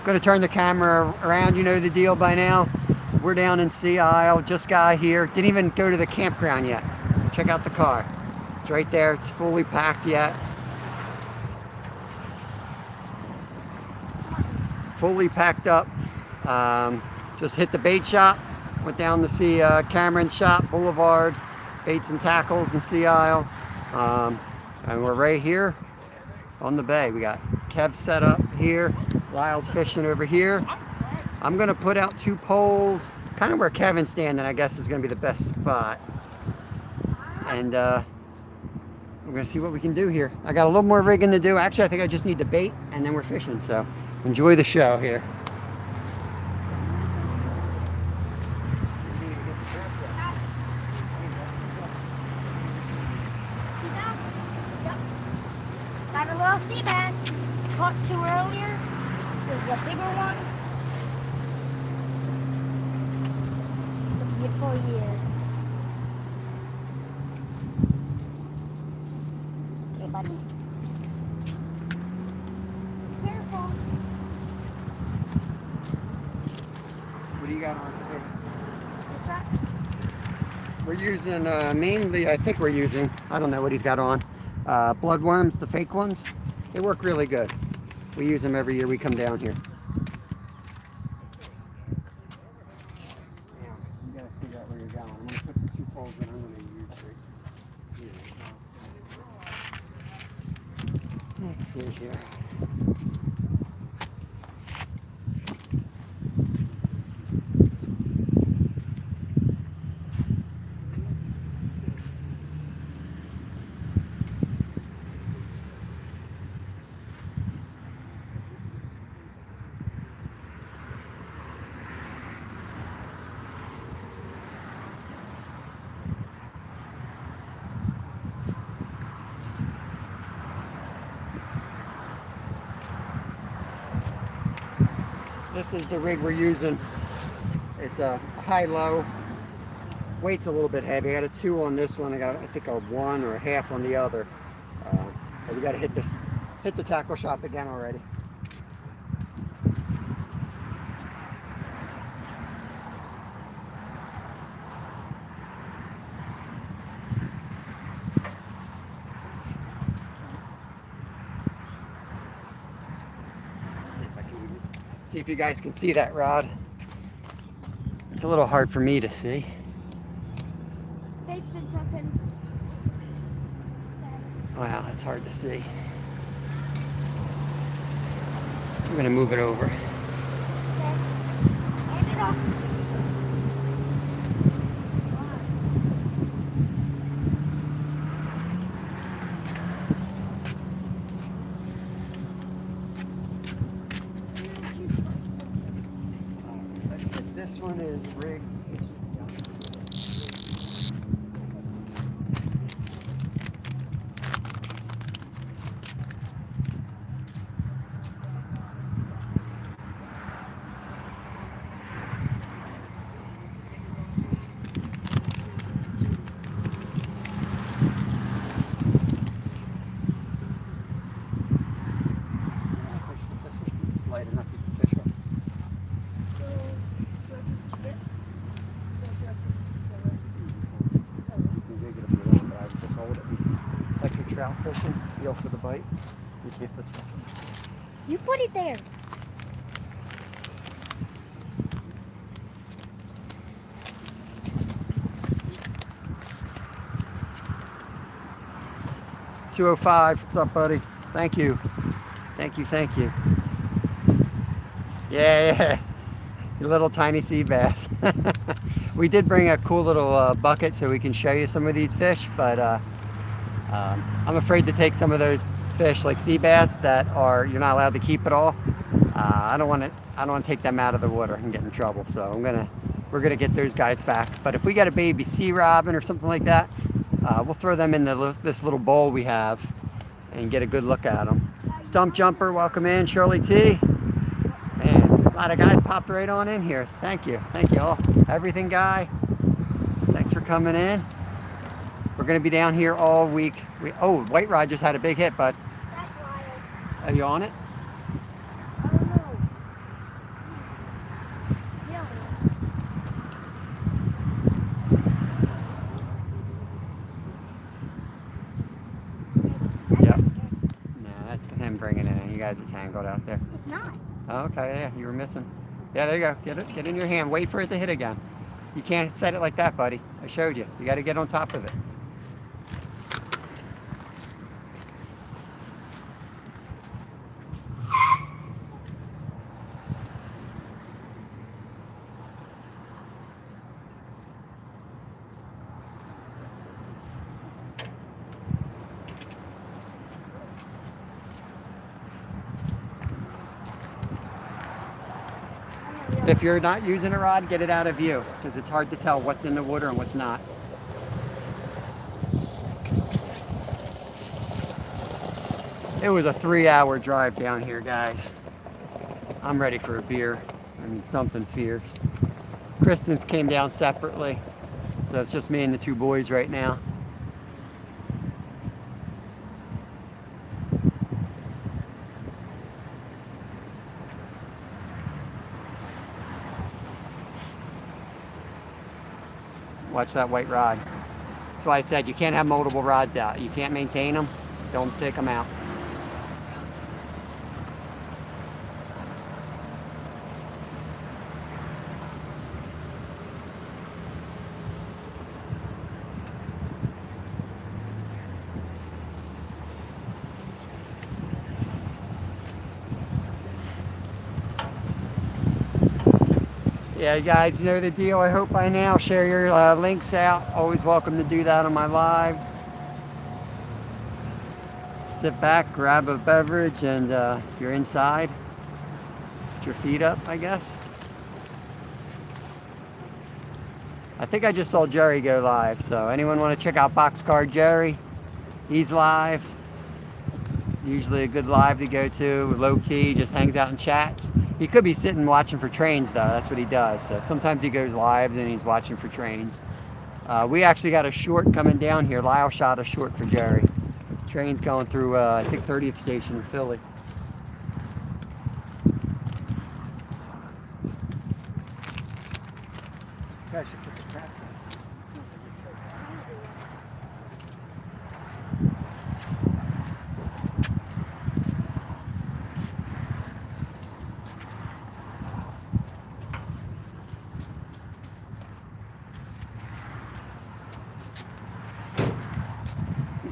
Going to turn the camera around. You know the deal by now. We're down in Sea Isle. Just got here. Didn't even go to the campground yet. Check out the car. It's right there. It's fully packed yet. Fully packed up. Just hit the bait shop. Went down to see Cameron Shop Boulevard. Baits and tackles in Sea Isle. And we're right here on the bay. We got Kev set up here. Lyle's fishing over here. I'm gonna put out 2 poles, kind of where Kevin's standing, I guess is gonna be the best spot. And we're gonna see what we can do here. I got a little more rigging to do. Actually, I think I just need the bait and then we're fishing. So enjoy the show here. Got a little sea bass. Caught 2 earlier. This is a bigger one. For years. Okay, buddy. Careful. What do you got on today? What's that? We're using mainly, I think we're using, I don't know what he's got on, bloodworms, the fake ones. They work really good. We use them every year we come down here. Let's see here. This is the rig we're using. It's a high-low. Weight's a little bit heavy. I got a 2 on this one. I got, I think, a 1 or a half on the other. But we got to hit the tackle shop again already. See if you guys can see that rod. It's a little hard for me to see. Bait's been jumping. Wow, it's hard to see. I'm gonna move it over. Okay. Hand it off. Let's get this one is rigged. Light enough you can fish up. You can dig it if you want, but I would just hold it. Like you're trout fishing, feel for the bite. You can't put stuff in. You put it there. $205. What's up, buddy? Thank you. Thank you, thank you. Yeah. You little tiny sea bass. We did bring a cool little bucket so we can show you some of these fish, but I'm afraid to take some of those fish like sea bass that are you're not allowed to keep at all. I don't want to take them out of the water and get in trouble. So we're gonna get those guys back. But if we got a baby sea robin or something like that, we'll throw them in this little bowl we have and get a good look at them. Stump Jumper, welcome in. Shirley T. And a lot of guys popped right on in here. Thank you all. Everything Guy, thanks for coming in. We're going to be down here all week. White Rod just had a big hit, bud. That's wild. Are you on it? I don't know. guys are tangled out there. It's not. Oh, okay, yeah, you were missing. Yeah, there you go. Get it. Get in your hand. Wait for it to hit again. You can't set it like that, buddy. I showed you. You got to get on top of it. If you're not using a rod, get it out of view because it's hard to tell what's in the water and what's not. It was a 3-hour drive down here, guys. I'm ready for a beer. I mean, something fierce. Kristen's came down separately, so it's just me and the two boys right now. Watch that white rod. That's why I said you can't have multiple rods out. You can't maintain them. Don't take them out. Yeah, guys, you know the deal. I hope by now share your links out. Always welcome to do that on my lives. Sit back, grab a beverage, and if you're inside, put your feet up, I guess. I think I just saw Jerry go live, so anyone want to check out Boxcar Jerry? He's live. Usually a good live to go to, low key, just hangs out and chats. He could be sitting watching for trains though, that's what he does. So sometimes he goes live and he's watching for trains. We actually got a short coming down here. Lyle shot a short for Jerry. Train's going through, I think 30th station in Philly. I should put the crap down.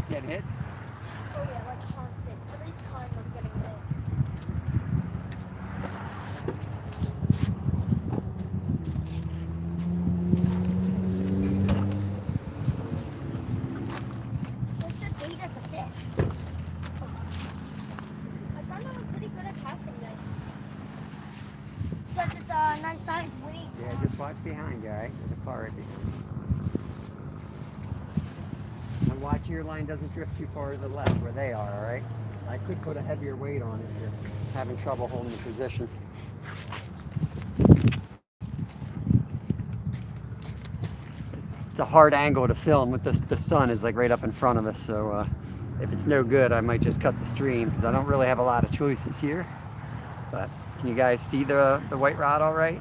Get hit? Oh yeah, like constant. Every time I'm getting hit. There's the bait at the fish. I found out I'm pretty good at casting this. Because it's a nice size weight. Yeah, just watch behind, guy. There's a car right behind. And watch your line doesn't drift too far to the left where they are, alright? I could put a heavier weight on if you're having trouble holding the position. It's a hard angle to film with the sun is like right up in front of us, so if it's no good I might just cut the stream because I don't really have a lot of choices here. But can you guys see the white rod all right?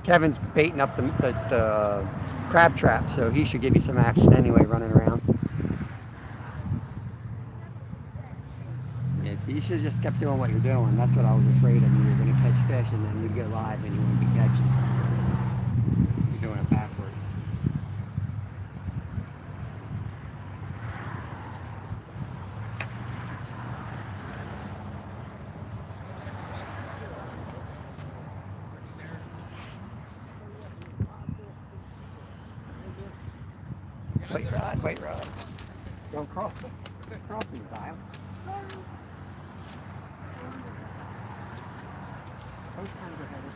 Kevin's baiting up the crab trap, so he should give you some action anyway running around. Yeah, so you should have just kept doing what you're doing. That's what I was afraid of. You were going to catch fish and then you'd go live and you wouldn't be catching. You're doing it backwards. White rod. Don't cross the crossing tile. Both times are headed.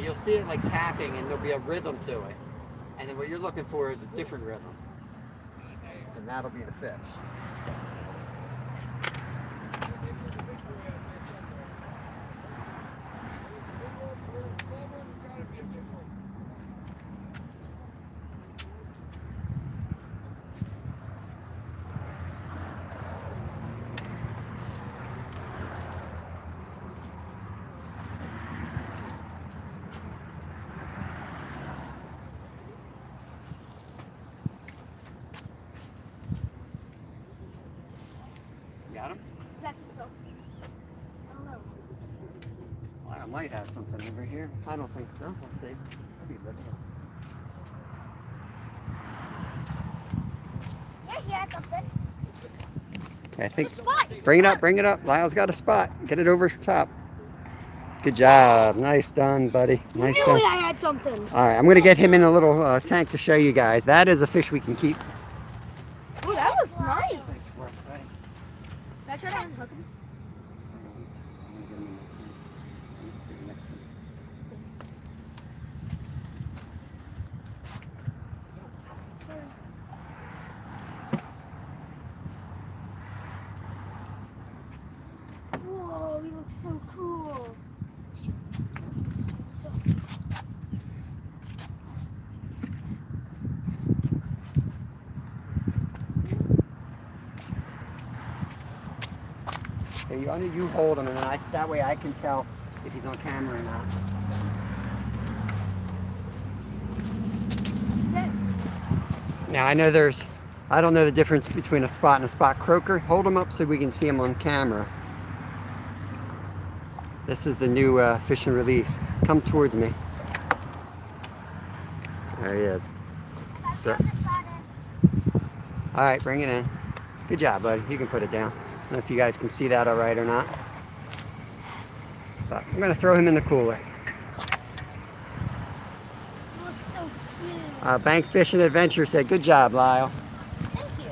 you'll see it like tapping, and there'll be a rhythm to it. And then what you're looking for is a different rhythm. And that'll be the fish. Got him? That's so. I don't know. Well, I might have something over here. I don't think so. We'll see. That'd be little. Yeah, he has something. I think. A spot. It's a Bring it up, spot. bring it up. Lyle's got a spot. Get it over top. Good job. Nice done, buddy. Nice Knew done. it, I had something. All right, I'm going to get him in a little tank to show you guys. That is a fish we can keep. Oh, that was nice. Thanks, Mark. Hey. Can I try to unhook him? Whoa, he looks so cool. Hey, you hold him, and then that way I can tell if he's on camera or not. Now I know I don't know the difference between a spot and a spot croaker. Hold him up so we can see him on camera. This is the new fish and release. Come towards me. There he is. So, all right, bring it in. Good job, buddy. You can put it down. I don't know if you guys can see that all right or not. But I'm going to throw him in the cooler. He looks so cute. Bank Fishing Adventure said, good job, Lyle. Thank you.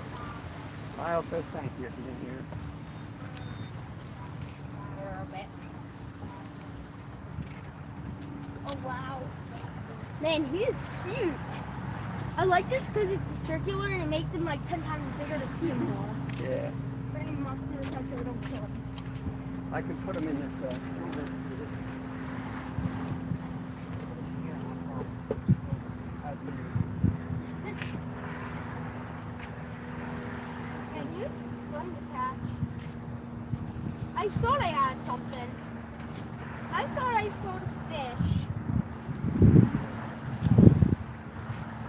Lyle says thank you if you didn't hear. Oh wow. Man, he is cute. I like this because it's circular and it makes him like 10 times bigger to see him more. Yeah. Bring him off to the side so we don't kill him. I can put him in this. And he's fun to catch. I thought I had something. I thought I saw a fish.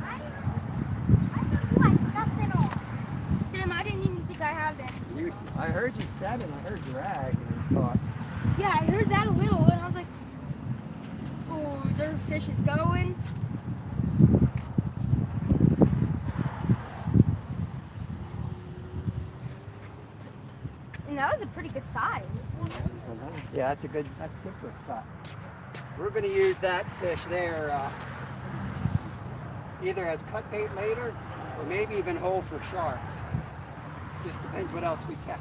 I thought you had nothing on. Sam, I didn't even think I had it. I heard you said it. I heard drag, and I thought, Yeah, I heard that a little, and I was like, oh, their fish is going. And that was a pretty good size. yeah, that's good for a spot. We're going to use that fish there either as cut bait later, or maybe even hold for sharks. Just depends what else we catch.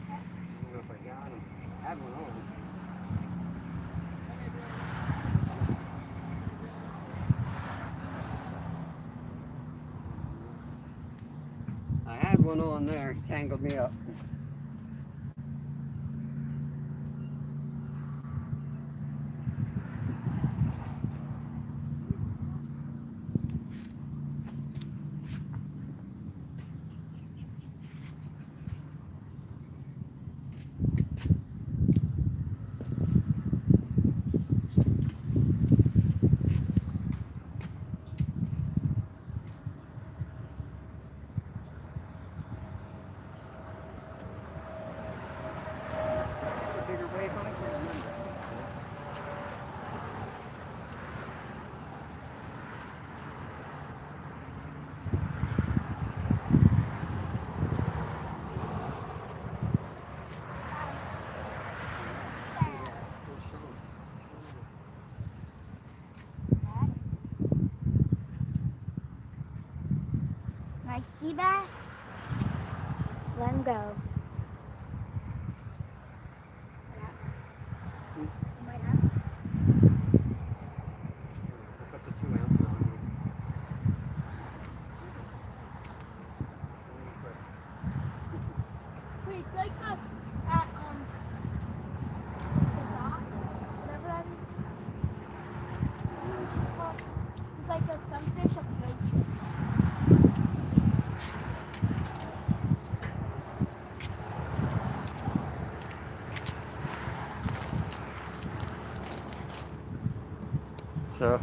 I don't know if I got him. I had one on. I had one on there, tangled me up. nice sea bass. Let him go. Put the 2 ounce on. Wait, it's like the at the dock, whatever that is. It's like the sunfish of the ocean. So,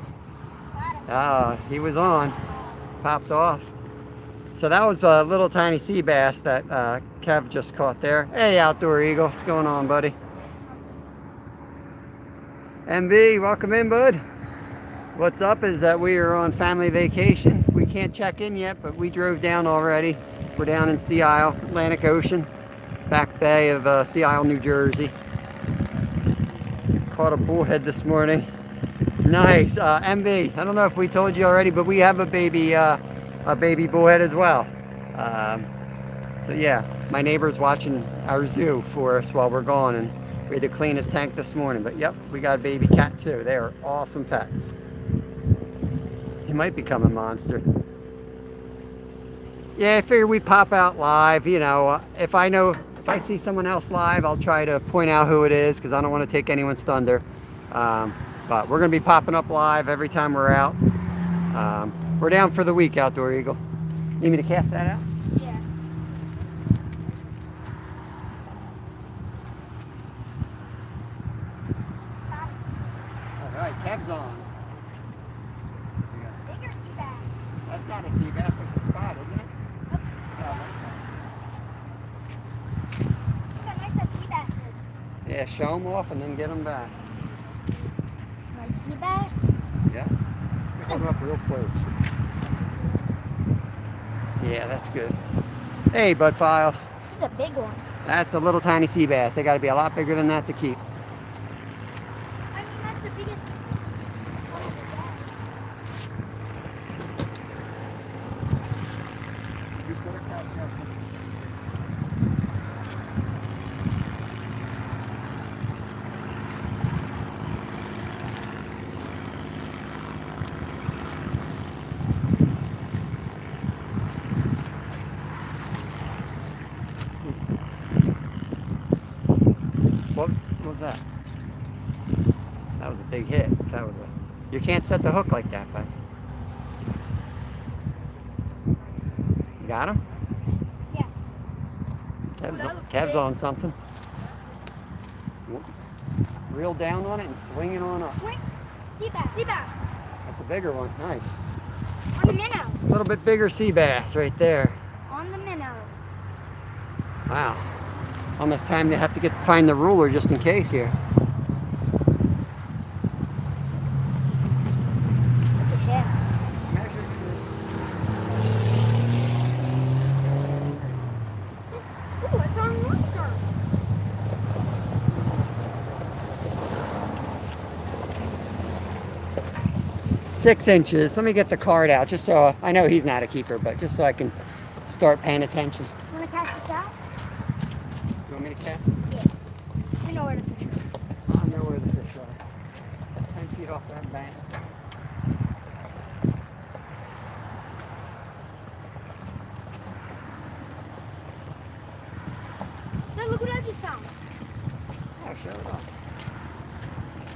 he was on, popped off. So that was the little tiny sea bass that Kev just caught there. Hey, Outdoor Eagle, what's going on, buddy? MB, welcome in, bud. What's up is that we are on family vacation. We can't check in yet, but we drove down already. We're down in Sea Isle, Atlantic Ocean, back bay of Sea Isle, New Jersey. Caught a bullhead this morning. Nice. MB, I don't know if we told you already, but we have a baby bullhead as well. So yeah, my neighbor's watching our zoo for us while we're gone, and we had to clean his tank this morning. But yep, we got a baby cat too. They are awesome pets. He might become a monster. Yeah, I figured we'd pop out live. You know, if I see someone else live, I'll try to point out who it is, because I don't want to take anyone's thunder. But we're going to be popping up live every time we're out. We're down for the week, Outdoor Eagle. Need me to cast that out? Yeah. All right, Kev's on. Bigger sea bass. That's not a sea bass, it's a spot, isn't it? Nope. Oh, Look how nice that sea bass is. yeah, show them off and then get them back. My sea bass? Yeah. Hold them up real close. Yeah, that's good. Hey, Bud Files. This is a big one. That's a little tiny sea bass. They got to be a lot bigger than that to keep. I mean, that's the biggest one of the day. What was that? That was a big hit. That was a. You can't set the hook like that, bud. You got him? Yeah. Kev's on something. Reel down on it and swing it on up. Swing. Sea bass. Sea bass. That's a bigger one. Nice. On the minnow. A little bit bigger sea bass right there. On the minnow. Wow. Almost time to have to find the ruler just in case here. Look at him. Ooh, I found a monster. Six inches. Let me get the card out just so I know he's not a keeper, but just so I can start paying attention. You want to cast this out? You want me to cast? Yeah. You know where to fish. I know where the fish are. 10 feet off that bank. Hey, look what I just found. Oh, show it off.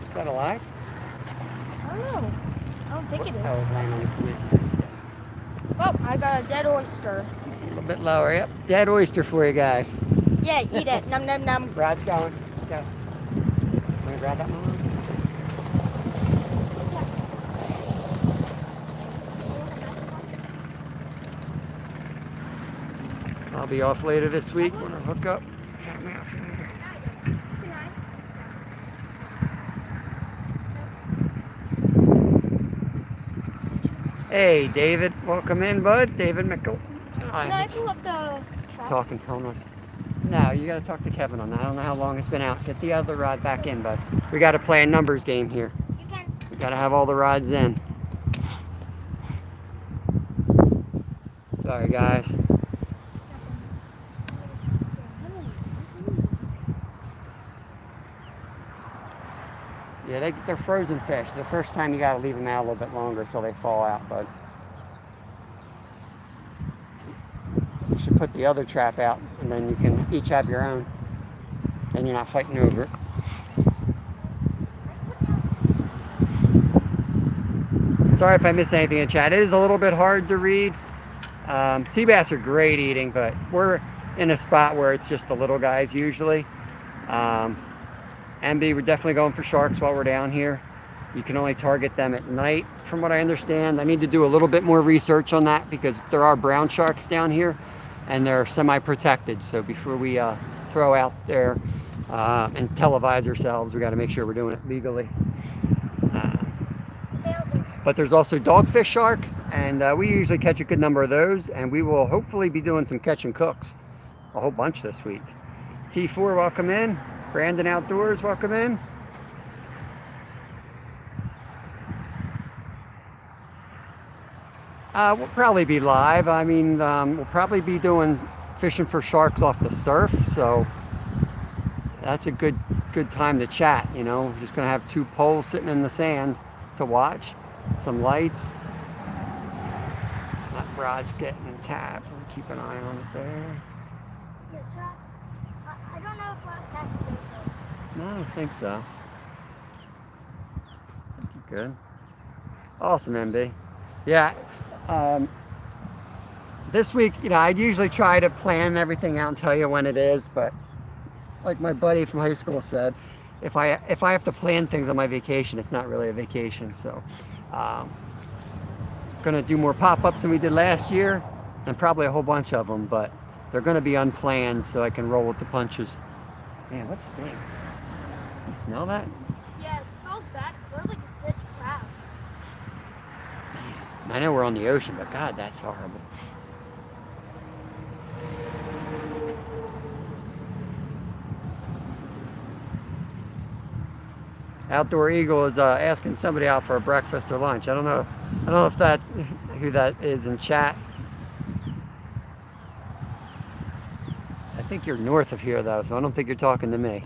Is that alive? I don't know. I don't think it is. Oh, it's laying on the cement. Oh, I got a dead oyster. A little bit lower. Yep. Dead oyster for you guys. Yeah, eat it. Num num num. Brad's going. Go. Want me to grab that one? I'll be off later this week when I hook up. Hey, David. Welcome in, bud. David Mickle. Can I pull up the trap? Talking. Hold on. No, you got to talk to Kevin on that. I don't know how long it's been out. Get the other rod back in, bud. We got to play a numbers game here. You can. We got to have all the rods in. So Sorry, guys. Yeah, they're frozen fish. The first time you got to leave them out a little bit longer until they thaw out, bud. You should put the other trap out, and then you can each have your own. Then you're not fighting over it. Sorry if I missed anything in chat. It is a little bit hard to read. Sea bass are great eating, but we're in a spot where it's just the little guys usually. MB, we're definitely going for sharks while we're down here. You can only target them at night, from what I understand. I need to do a little bit more research on that because there are brown sharks down here and they're semi-protected. So before we throw out there and televise ourselves, we got to make sure we're doing it legally. But there's also dogfish sharks, and we usually catch a good number of those, and we will hopefully be doing some catch and cooks, a whole bunch this week. T4, welcome in. Brandon Outdoors, welcome in. We'll probably be live. I mean, we'll probably be doing fishing for sharks off the surf, so that's a good time to chat, you know. We're just gonna have two poles sitting in the sand to watch, some lights. That rod's getting tapped. Keep an eye on it there. Yes, sir. I don't know if last passage. No, I don't think so. I think you're good. Awesome, MB. Yeah. This week, you know, I'd usually try to plan everything out and tell you when it is, but like my buddy from high school said, if I have to plan things on my vacation, it's not really a vacation. So, gonna do more pop-ups than we did last year, and probably a whole bunch of them, but they're gonna be unplanned so I can roll with the punches. Man, what stinks? You smell that? Yeah, it smells bad. It smells like a dead crab. I know we're on the ocean, but God, that's horrible. Outdoor Eagle is asking somebody out for a breakfast or lunch. I don't know if that who that is in chat. I think you're north of here though, so I don't think you're talking to me.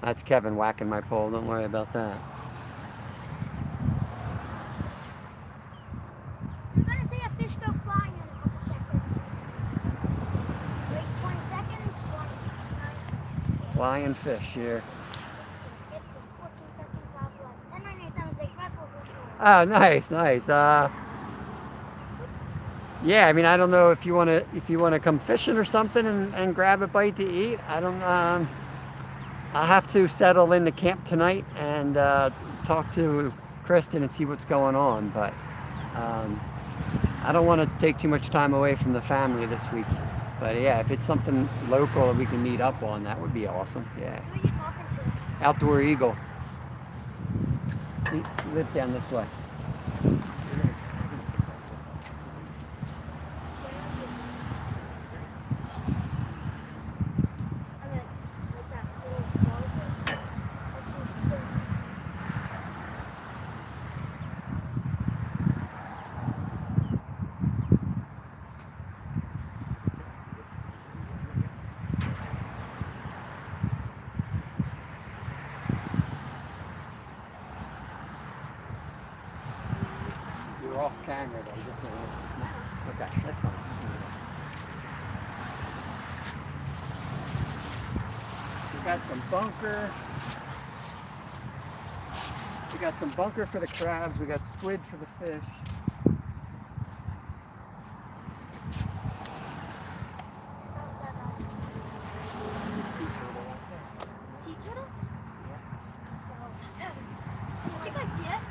That's Kevin whacking my pole. Don't worry about that. You're gonna see a fish go flying in a couple seconds. Wait 20 seconds. 20. Flying fish here. Oh, nice. Yeah, I mean, I don't know if you want to come fishing or something and grab a bite to eat. I don't. I'll have to settle into camp tonight and talk to Kristen and see what's going on. But I don't want to take too much time away from the family this week. But yeah, if it's something local that we can meet up on, that would be awesome. Yeah. Who are you talking to? Outdoor Eagle. He lives down this way. Off camera though, just okay, that's fine. We got some bunker. We got some bunker for the crabs. We got squid for the fish. Sea turtle? Yeah. I think I see it.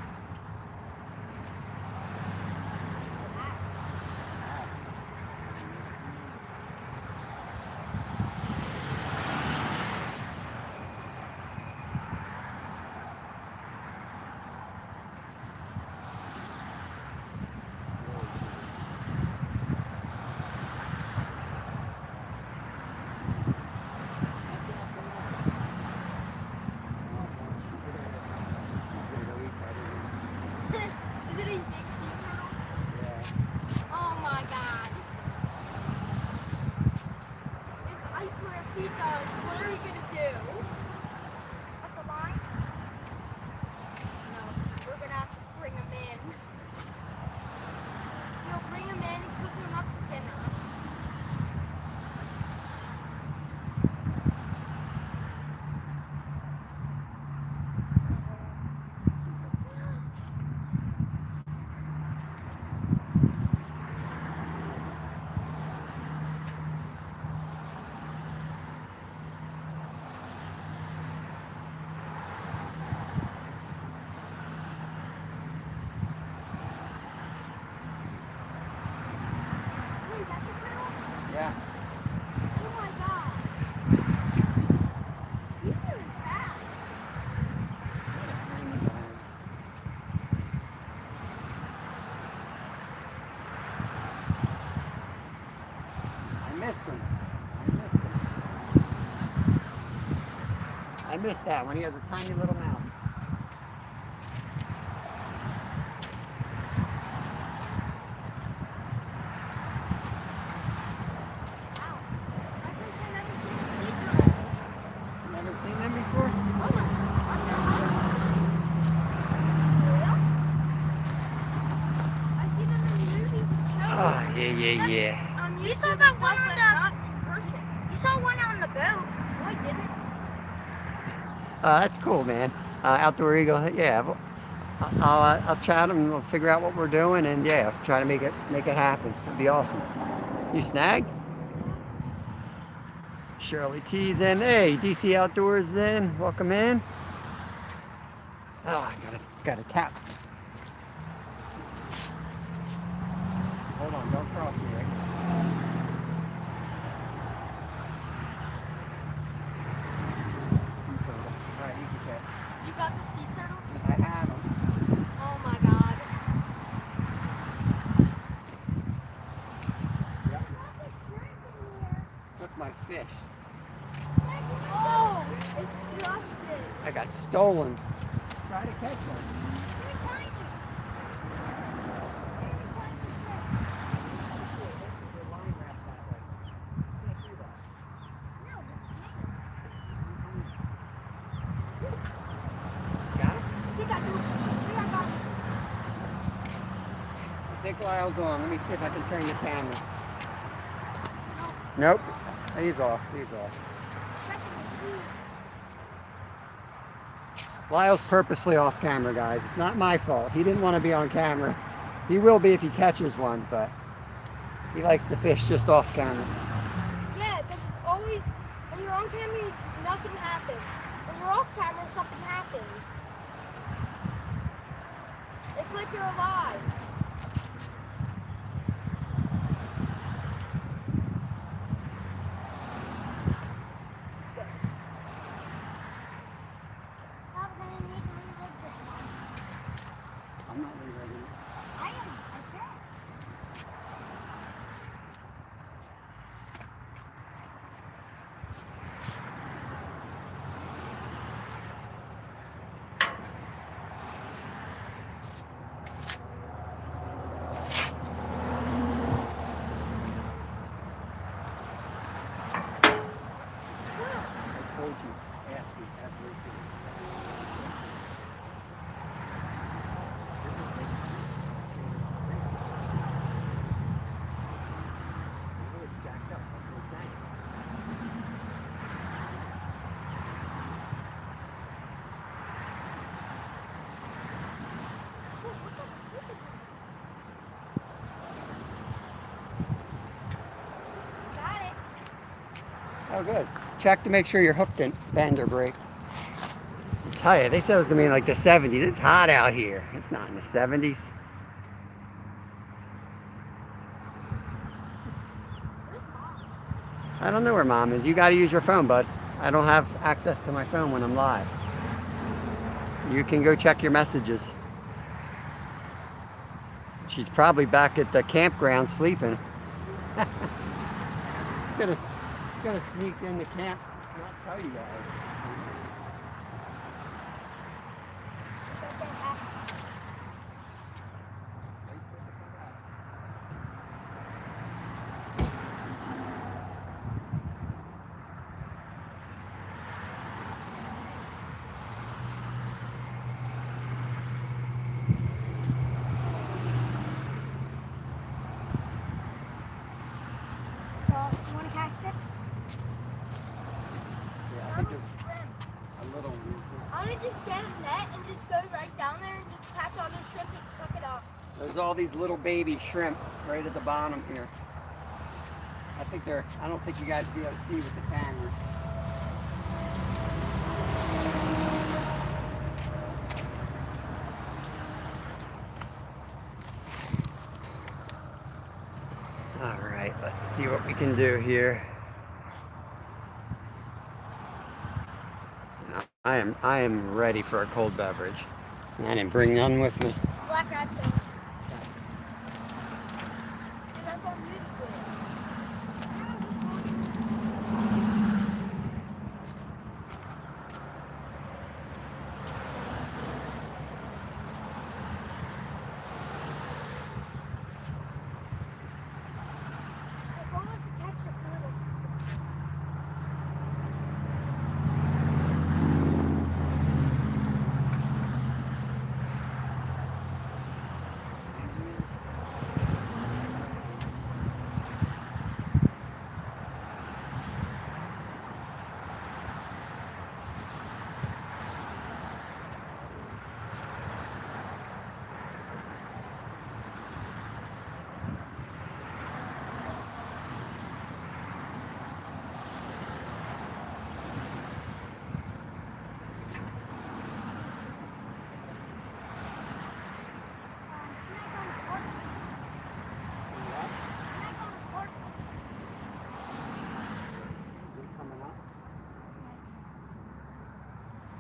Yeah. Oh my god. He's really fast. I missed him. I missed that one. He has a tiny little mouth. Wow. I think I've never seen a sea turtle. You haven't seen them before? Oh my. Yeah? I see them in movies and shows. Oh, yeah. You saw that one on the not in person. You saw one on the boat. No, I didn't. That's cool, man. Outdoor Eagle, yeah. I'll chat them and we'll figure out what we're doing and yeah, try to make it happen. That'd be awesome. You snagged? Shirley T's in. Hey, DC Outdoors in. Welcome in. Oh, I got a tap. Hold on, don't cross me, Rick. Sea turtle. All right, you can catch. You got the sea turtle? I have them. Oh my god. Yep. Took my fish. Oh, it's disgusting. I got stolen. Try to catch one. They're tiny. Got him? I think I do. I got it. I think Lyle's on. Let me see if I can turn the camera. Nope. He's off. Lyle's purposely off camera, guys. It's not my fault. He didn't want to be on camera. He will be if he catches one, but he likes to fish just off camera. Yeah, because it's always, when you're on camera, nothing happens. When you're off camera, something happens. It's like you're alive. I'm not really ready. I am. I said. I told you. Ask me everything. It's jacked up. That's what I'm saying. Got it. Oh, good. Check to make sure your hook didn't bend or break. I tell you, they said it was going to be in like the 70s. It's hot out here. It's not in the 70s. I don't know where Mom is. You got to use your phone, bud. I don't have access to my phone when I'm live. You can go check your messages. She's probably back at the campground sleeping. She's gonna sneak in the camp and not tell you guys. So, you want to cast it? Yeah, I think there's a little. I'm gonna just get a net and just go right down there and just catch all those shrimp and cook it up. There's all these little baby shrimp right at the bottom here. I don't think you guys will be able to see with the camera. All right, Let's see what we can do here. I am ready for a cold beverage. I didn't bring none with me. Black raspberry. And that's all music with it. The goal is to catch the little.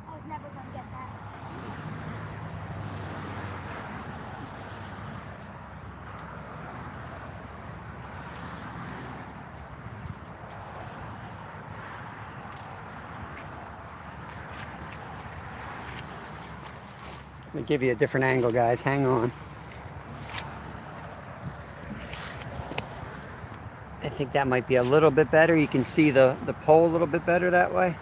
I was never gonna get that. Let me give you a different angle, guys. Hang on. I think that might be a little bit better. You can see the pole a little bit better that way.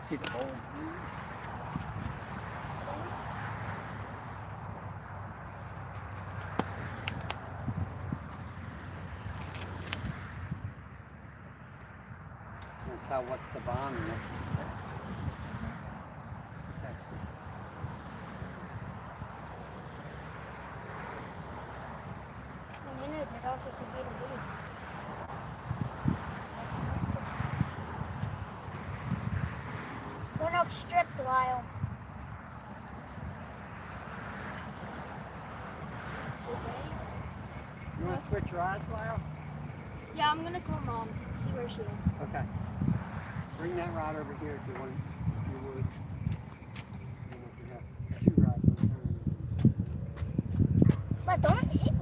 See the pole? Tell what's the bomb and what's the And you know, it also could be the leaves. We're not stripped, Lyle. You want to switch rods, Lyle? Yeah, I'm gonna call Mom, see where she is. Okay. Bring that rod over here if you want. If you would. I don't know if you have two rods on the But don't hit me.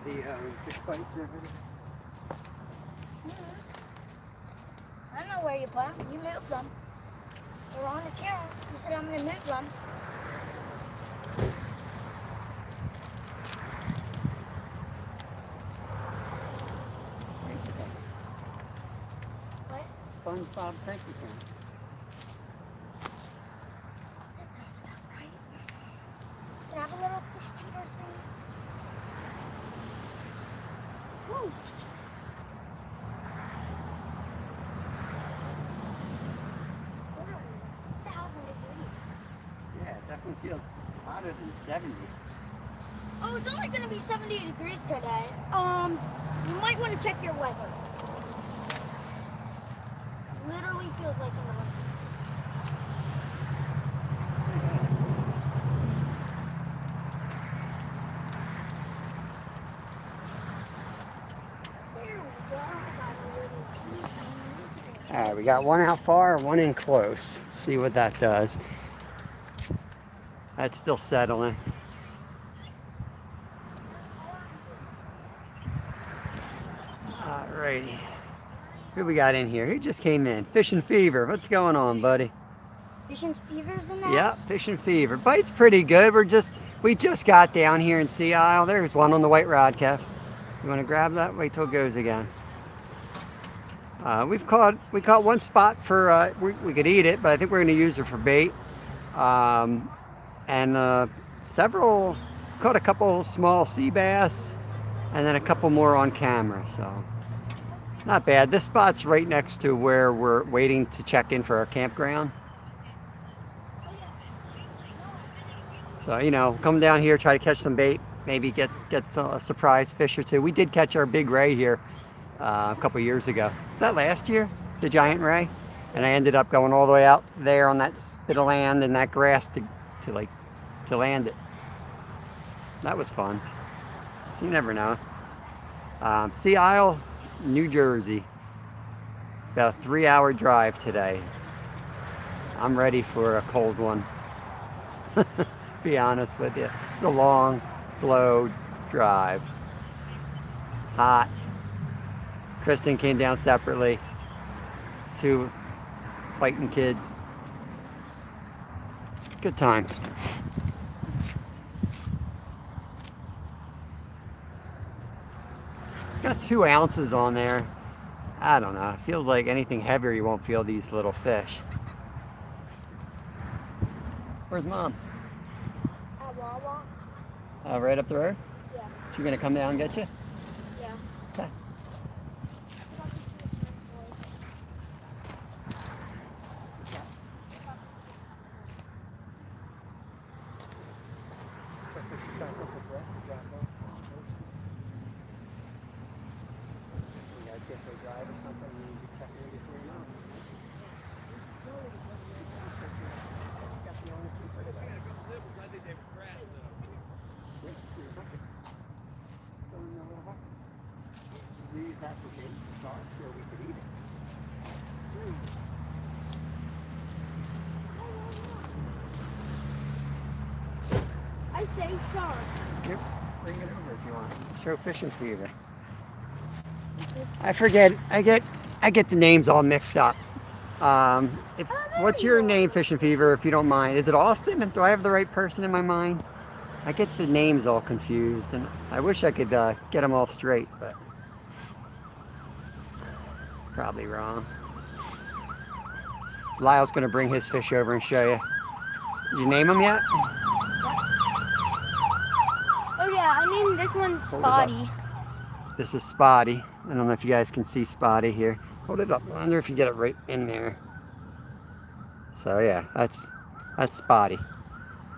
You have the fish bites over there. I don't know where you put them. You moved them. They're on the chair. You said I'm gonna move them. Thank you, guys. What? SpongeBob, thank you, guys. That sounds about right. Can I have a little fish feeder thing? Whew. We're at 1,000 degrees. Yeah, it definitely feels hotter than 70. Oh, it's only gonna be 70 degrees today. You might want to check your weather. Literally feels like in the winter. There we go. Got a little piece of meat. All right, we got one out far, one in close. See what that does. That's still settling. Alrighty. Who we got in here? Who just came in? Fishing Fever. What's going on, buddy? Fishing Fever's in that? Yep, Fishing Fever. Bite's pretty good. We just got down here in Sea Isle. There's one on the white rod, Kev. You want to grab that? Wait till it goes again. We caught one spot for we could eat it, but I think we're going to use it for bait. Um, and several caught a couple small sea bass, and then a couple more on camera. So not bad. This spot's right next to where we're waiting to check in for our campground. So come down here, try to catch some bait, maybe get a surprise fish or two. We did catch our big ray here a couple years ago. Was that last year? The giant ray? And I ended up going all the way out there on that bit of land and that grass to land it. That was fun. So you never know. Sea Isle, New Jersey. About a 3-hour drive today. I'm ready for a cold one. Be honest with you. It's a long, slow drive. Hot. Kristen came down separately. 2 fighting kids. Good times. Got 2 ounces on there. I don't know. It feels like anything heavier you won't feel these little fish. Where's Mom? At Wawa. Right up the road? Yeah. She gonna come down and get you? Yeah. Okay. Drive or something, you need to check in before you know. Use that for bait for sharks, or we could eat it. I say shark. Yep, bring it over if you want. Show fishing fever. I forget. I get the names all mixed up. What's your name, Fishing Fever, if you don't mind? Is it Austin? Do I have the right person in my mind? I get the names all confused, and I wish I could get them all straight, but probably wrong. Lyle's going to bring his fish over and show you. Did you name them yet? Oh yeah, I named this one Spotty. This is Spotty. I don't know if you guys can see Spotty here. Hold it up. I wonder if you get it right in there. So yeah, that's Spotty.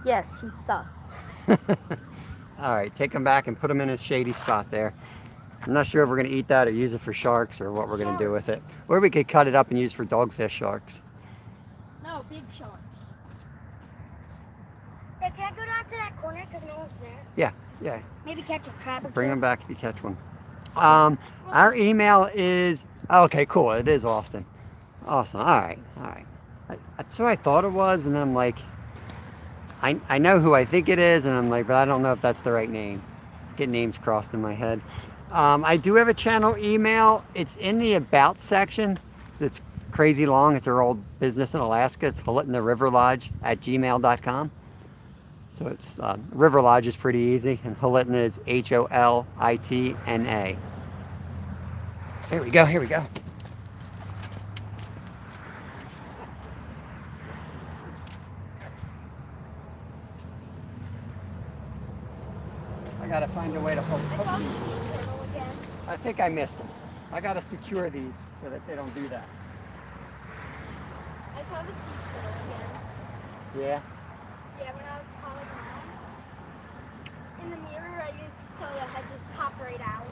Yes, he's sus. All right, take him back and put him in his shady spot there. I'm not sure if we're going to eat that or use it for sharks or what we're going to do with it. Or we could cut it up and use for dogfish sharks. No, big sharks. Hey, can I go down to that corner because no one's there? Yeah. Maybe catch a crab or Bring two? them back if you catch one. Our email is, okay, cool. It is Austin. Awesome. All right. That's who I thought it was, but then I'm like, I know who I think it is, and I'm like, but I don't know if that's the right name. Get names crossed in my head. I do have a channel email. It's in the About section. It's crazy long. It's our old business in Alaska. It's holitnaRiverLodge@gmail.com. So it's River Lodge is pretty easy, and Holitna is HOLITNA. Here we go. I gotta find a way to hold I saw the sea turtle again. I think I missed them. I gotta secure these so that they don't do that. I saw the sea turtle again. Yeah. Yeah, when I was calling mom. In the mirror, I just saw the head just pop right out.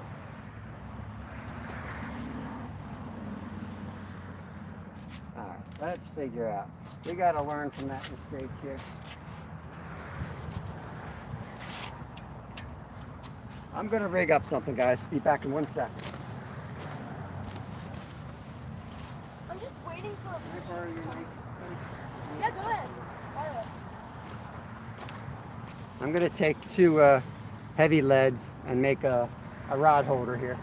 Alright, let's figure out. We gotta learn from that mistake here. I'm gonna rig up something, guys. Be back in 1 second. I'm just waiting for a Can I borrow your knife? Yeah, go ahead. Borrow it. I'm gonna take 2 heavy leads and make a rod holder here.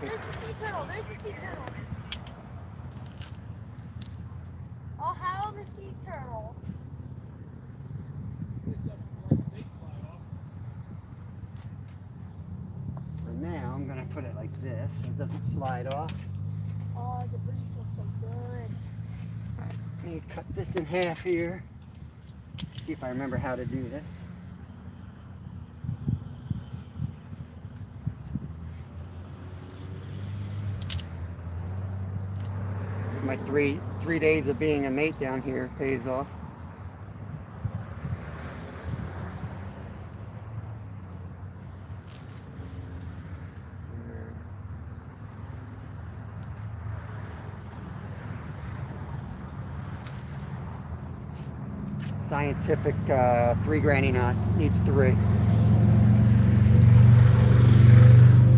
There's the sea turtle. There's the sea turtle. I'll hail the sea turtle. For now, I'm gonna put it like this so it doesn't slide off. Oh, the breeze feels so good. Alright, let me cut this in half here. See if I remember how to do this. My three days of being a mate down here pays off. Scientific 3 granny knots, needs 3.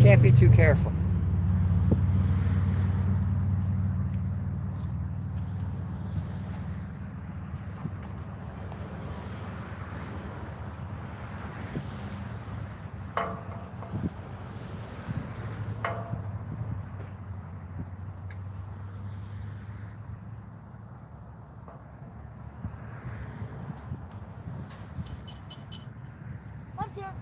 Can't be too careful. What's here?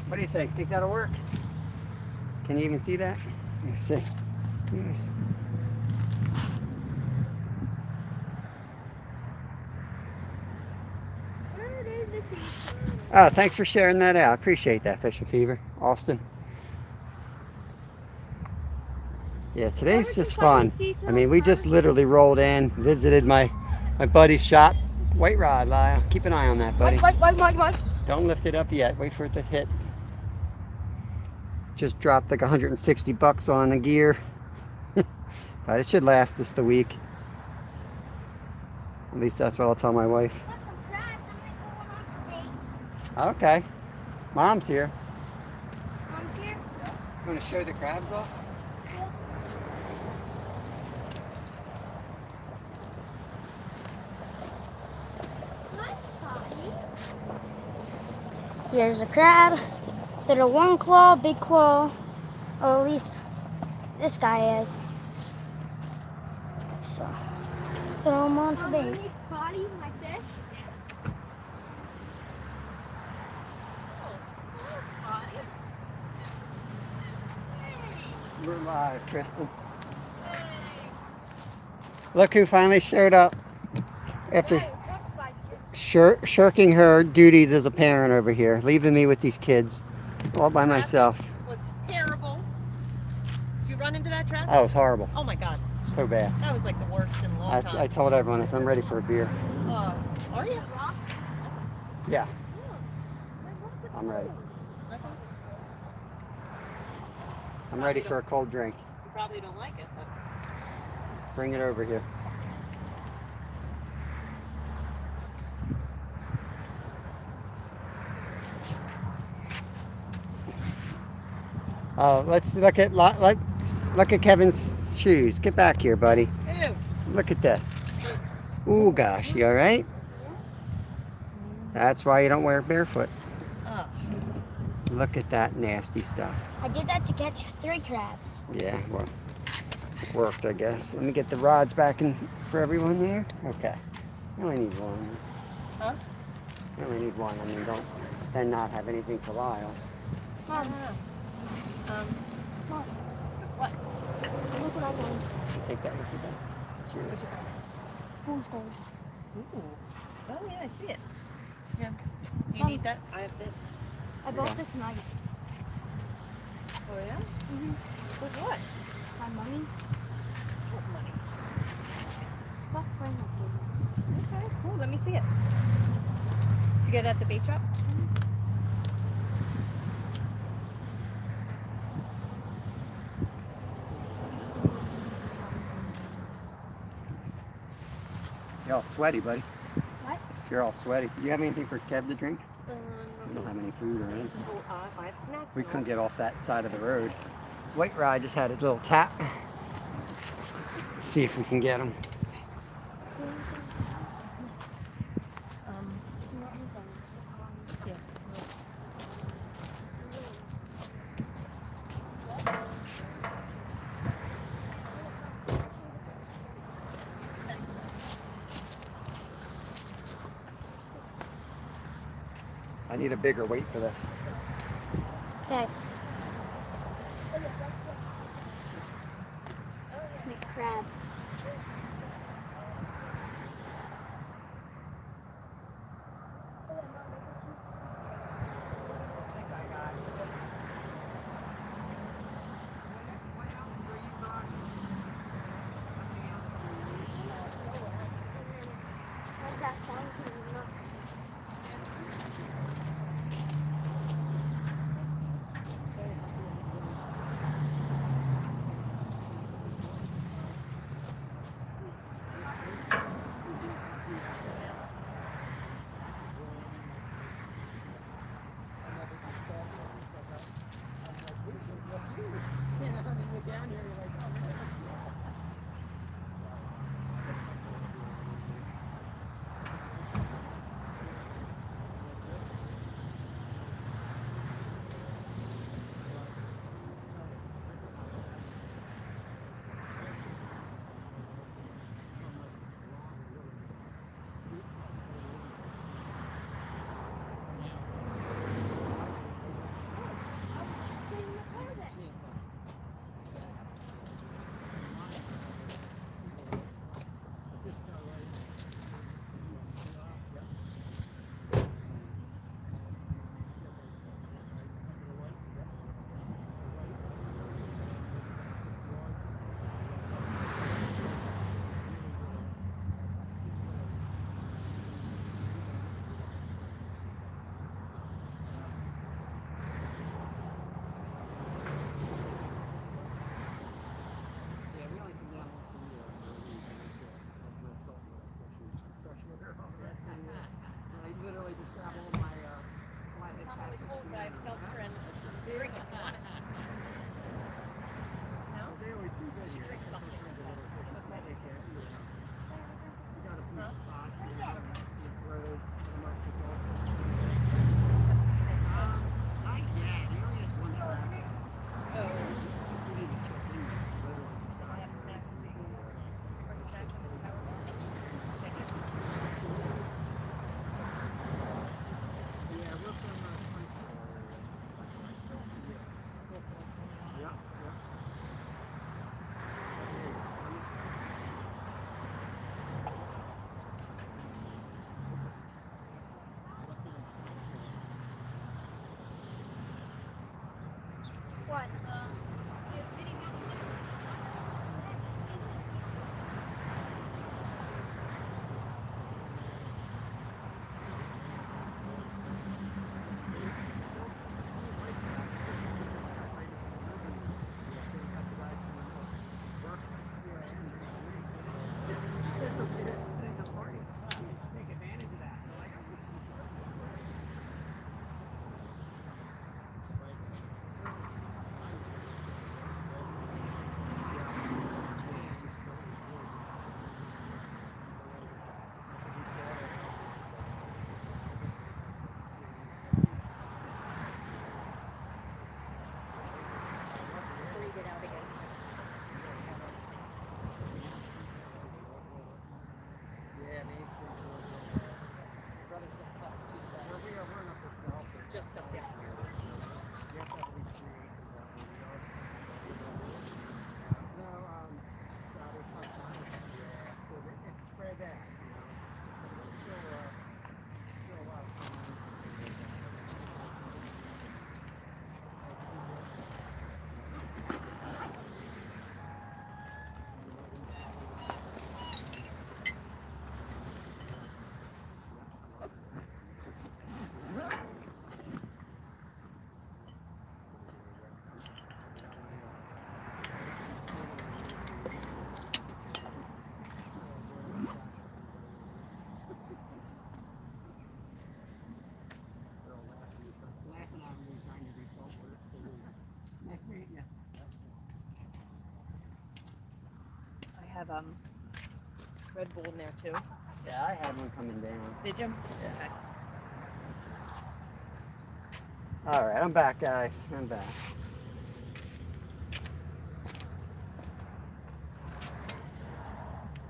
What do you think? Think that'll work? Can you even see that? Let me see. Yes. Where is the sea turtle? Oh, thanks for sharing that out. Appreciate that, Fishing Fever. Austin. Yeah, today's Where just did you find fun. the sea I mean, we just turtle? literally rolled in, visited my buddy's shop. White rod, Lyle. Keep an eye on that, buddy. Wait. Don't lift it up yet. Wait for it to hit. Just dropped like 160 bucks on the gear. But it should last us the week. At least that's what I'll tell my wife. Got some crabs. I'm gonna go on today. Okay. Mom's here. Mom's here. You want to show the crabs off? Hi, Spotty. Here's a crab. Little one claw, big claw. Or at least this guy is. So throw him on for bait. Underneath Spotty, my fish. We're live, Kristen. Look who finally showed up after shirking her duties as a parent over here, leaving me with these kids all by myself. Was terrible. Did you run into that trap? Oh, it was horrible. Oh my god, So bad. that was like the worst in a long I time. told everyone I'm ready for a beer. Are you? Yeah, I'm ready. I'm ready for a cold drink. You probably don't like it, but Bring it over here. Oh, let's look at Kevin's shoes. Get back here, buddy. ew. Look at this. Ooh, gosh, you all right? That's why you don't wear barefoot. Oh. Look at that nasty stuff. I did that to catch 3 crabs. Yeah, well, it worked, I guess. Let me get the rods back in for everyone here. Okay. I only need one. Huh? I only need one. I mean, don't then not have anything to Lyle. Mom, What? look what I got. Take that with you then. It's yours. What'd you find? Fool's gold. Ooh. Oh yeah, I see it. Yeah. Do you Mom. need that? I have this. I bought this knife. Oh yeah? Mm-hmm. With what? My money. What money? My friend gave me. Okay, cool. Let me see it. Did you get it at the bait shop? You're all sweaty, buddy. What? You're all sweaty. Do you have anything for Kev to drink? We No. don't have any food or anything. Oh, I have snacks. We now. couldn't get off that side of the road. White Rye just had his little tap. Let's see if we can get him. Yeah. I need a bigger weight for this. Okay. Make crab. have Red Bull in there too. Yeah, I had one coming down. Did you? Yeah. Okay. All right, I'm back, guys. I'm back.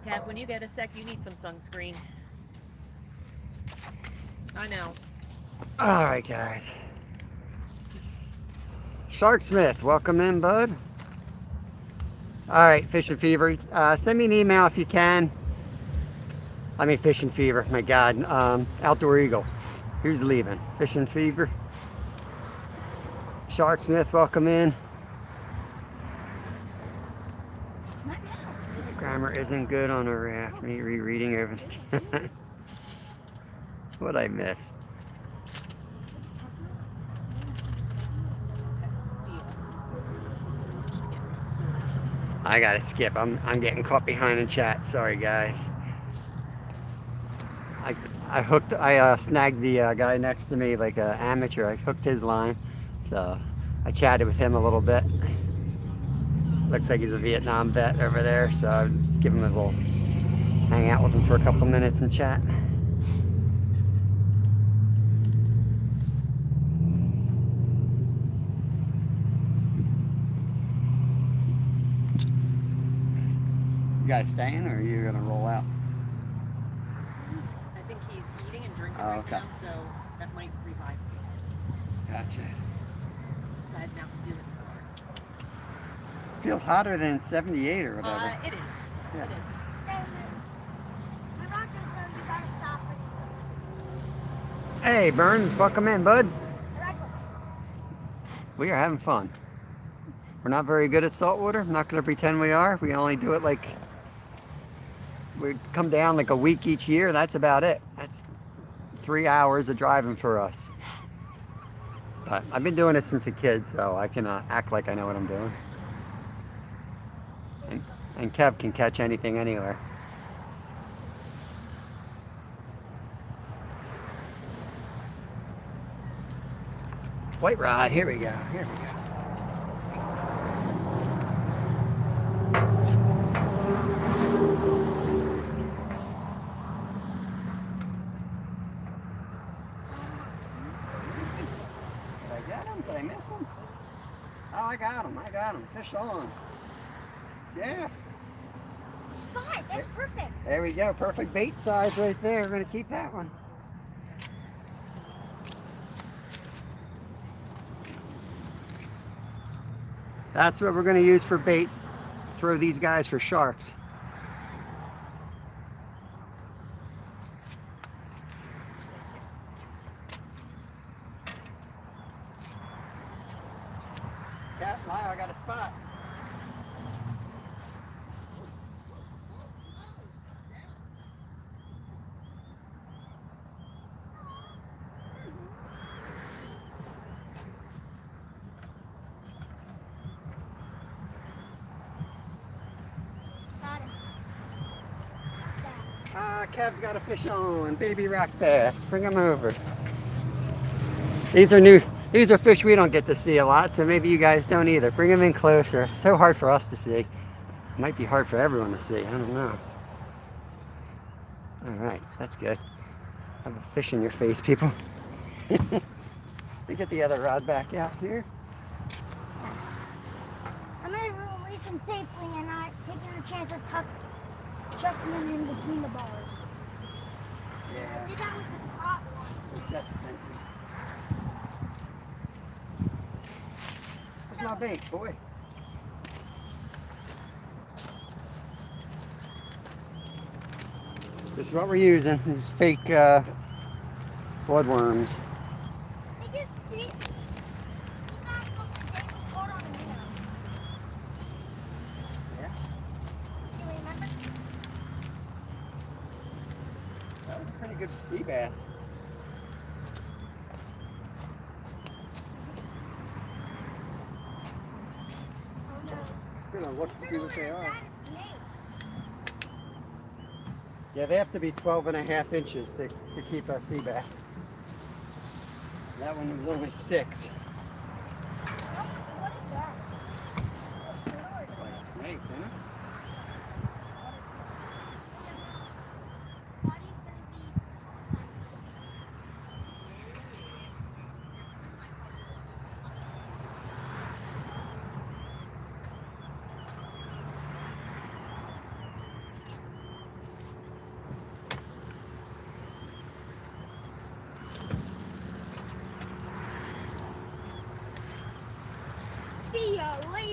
Kev, when you get a sec, you need some sunscreen. I know. All right, guys. Sharksmith, welcome in, bud. All right, Fishing Fever. Send me an email if you can. I mean, Fishing Fever. My God, Outdoor Eagle. Who's leaving? Fishing Fever. Sharksmith, welcome in. Grammar isn't good on a raft. Me rereading everything. What'd I miss? I gotta skip. I'm getting caught behind in chat. Sorry, guys. I snagged the guy next to me like an amateur. I hooked his line, so I chatted with him a little bit. Looks like he's a Vietnam vet over there, so I'll give him a little hang out with him for a couple minutes and chat. You guys staying, or are you gonna roll out? I think he's eating and drinking Oh, right okay. now, so that might revive me. Gotcha. I had nothing to do with it. Feels hotter than 78 or whatever. It is. Yeah. It is. I'm not gonna tell you gotta stop it. Hey, Burns, welcome in, bud. Right. We are having fun. We're not very good at saltwater. I'm not going to pretend we are. We only do it like, we come down like a week each year. That's about it. That's 3 hours of driving for us. But I've been doing it since a kid, so I can act like I know what I'm doing. And Kev can catch anything anywhere. White rod, here we go, here we go. Did I get him? Did I miss him? Oh, I got him, fish on. Yeah, Spot, that's perfect. there we go, perfect bait size right there. We're gonna keep that one. That's what we're going to use for bait. Throw these guys for sharks. Cat, Lyle, I got a spot. Got him. Kev's got a fish on. Baby rock bass. Bring them over. These are new. These are fish we don't get to see a lot, so maybe you guys don't either. Bring them in closer. It's so hard for us to see. It might be hard for everyone to see. I don't know. All right, that's good. Have a fish in your face, people. We get the other rod back out here. I'm going to release him safely and not taking a chance of chucking him in between the bars. Yeah. Did that with the hot one. That's Where's my bait, boy? This is what we're using. This is fake bloodworms. I just see. You got something that was caught on the minnow. Yeah. Do you remember? That was a pretty good sea bass. Oh no. We're gonna look to see what they are. That is snake. Yeah, they have to be 12.5 inches to keep a sea bass. That one was only 6. What is that? Like a snake, isn't it?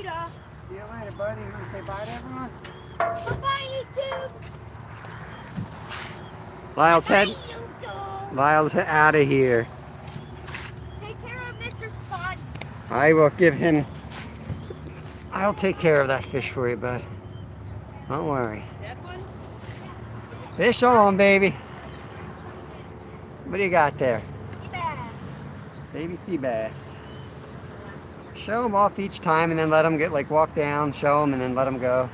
later. See you later, buddy. You want to say bye to everyone? Bye-bye, YouTube. Lyle's Bye, head. YouTube. Lyle's out of here. Take care of Mr. Spotty. I will give him. I'll take care of that fish for you, bud. Don't worry. That one? Fish on, baby. What do you got there? Sea bass. Baby sea bass. Show them off each time and then let them get walk down, show them and then let them go.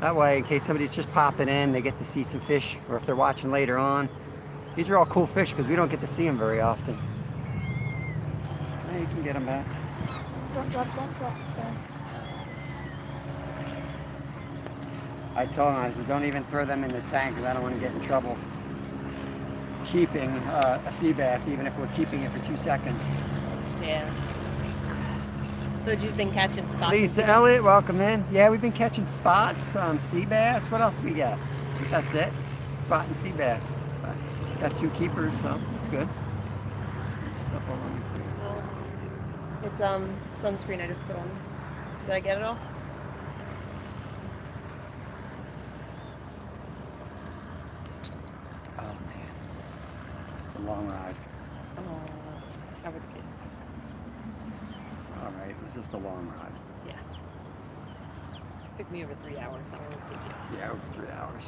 That way, in case somebody's just popping in, they get to see some fish, or if they're watching later on. These are all cool fish because we don't get to see them very often. Now you can get them back. Drop. I told him, I said, don't even throw them in the tank because I don't want to get in trouble keeping a sea bass, even if we're keeping it for 2 seconds. Yeah. So you've been catching spots? Lisa Elliott, welcome in. Yeah, we've been catching spots, sea bass. What else we got? I think that's it. Spot and sea bass. But got 2 keepers, so it's good. Stuff all on. It's sunscreen I just put on. Did I get it all? Oh man, it's a long ride. Oh, cover the kids. All right, it was just a long ride. Yeah. Took me over 3 hours. How long did it take you? Yeah, over 3 hours.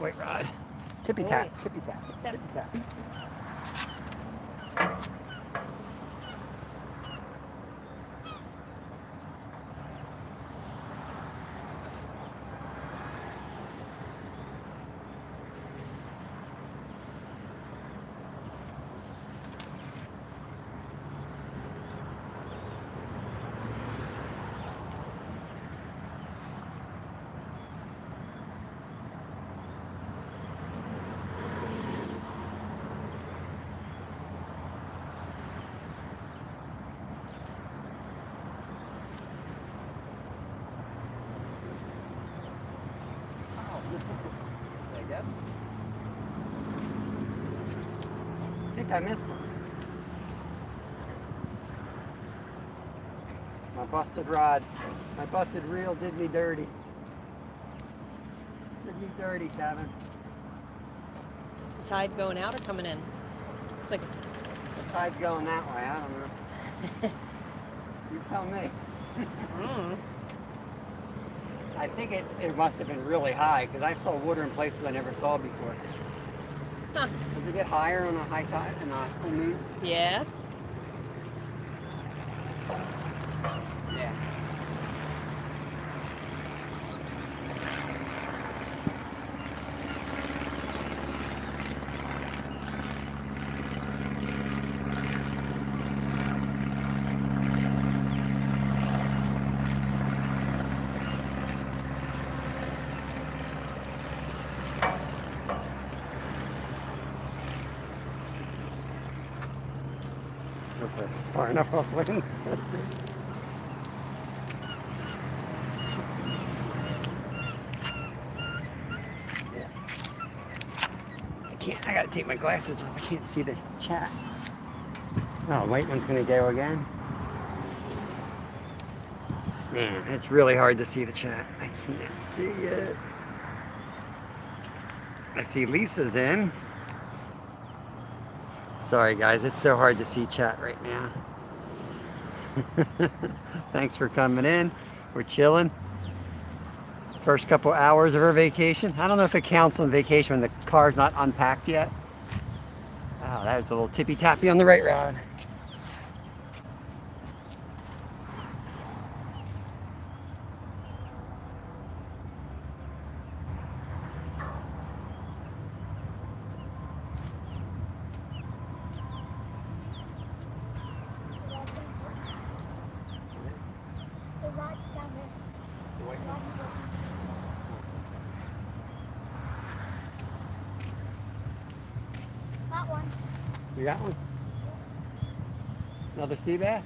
Wait, ride. Tippy tap, Wait. tippy tap, Tap. tippy tap. There you go. I think I missed him. My busted rod, my busted reel did me dirty. Did me dirty, Kevin. Tide going out or coming in? It's like The tide's going that way, I don't know. You tell me. mm. I think it must have been really high because I saw water in places I never saw before. Huh. Does it get higher on a high tide and a full moon? Yeah. Yeah. Hopefully it's far enough off wind. I gotta take my glasses off. I can't see the chat. Oh, white one's gonna go again. Man, it's really hard to see the chat. I can't see it. I see Lisa's in. Sorry guys, it's so hard to see chat right now. Thanks for coming in. We're chilling. First couple hours of our vacation. I don't know if it counts on vacation when the car's not unpacked yet. Oh, that was a little tippy tappy on the right rod. The rod's down there. The white one. That one. You got one? Another sea bass?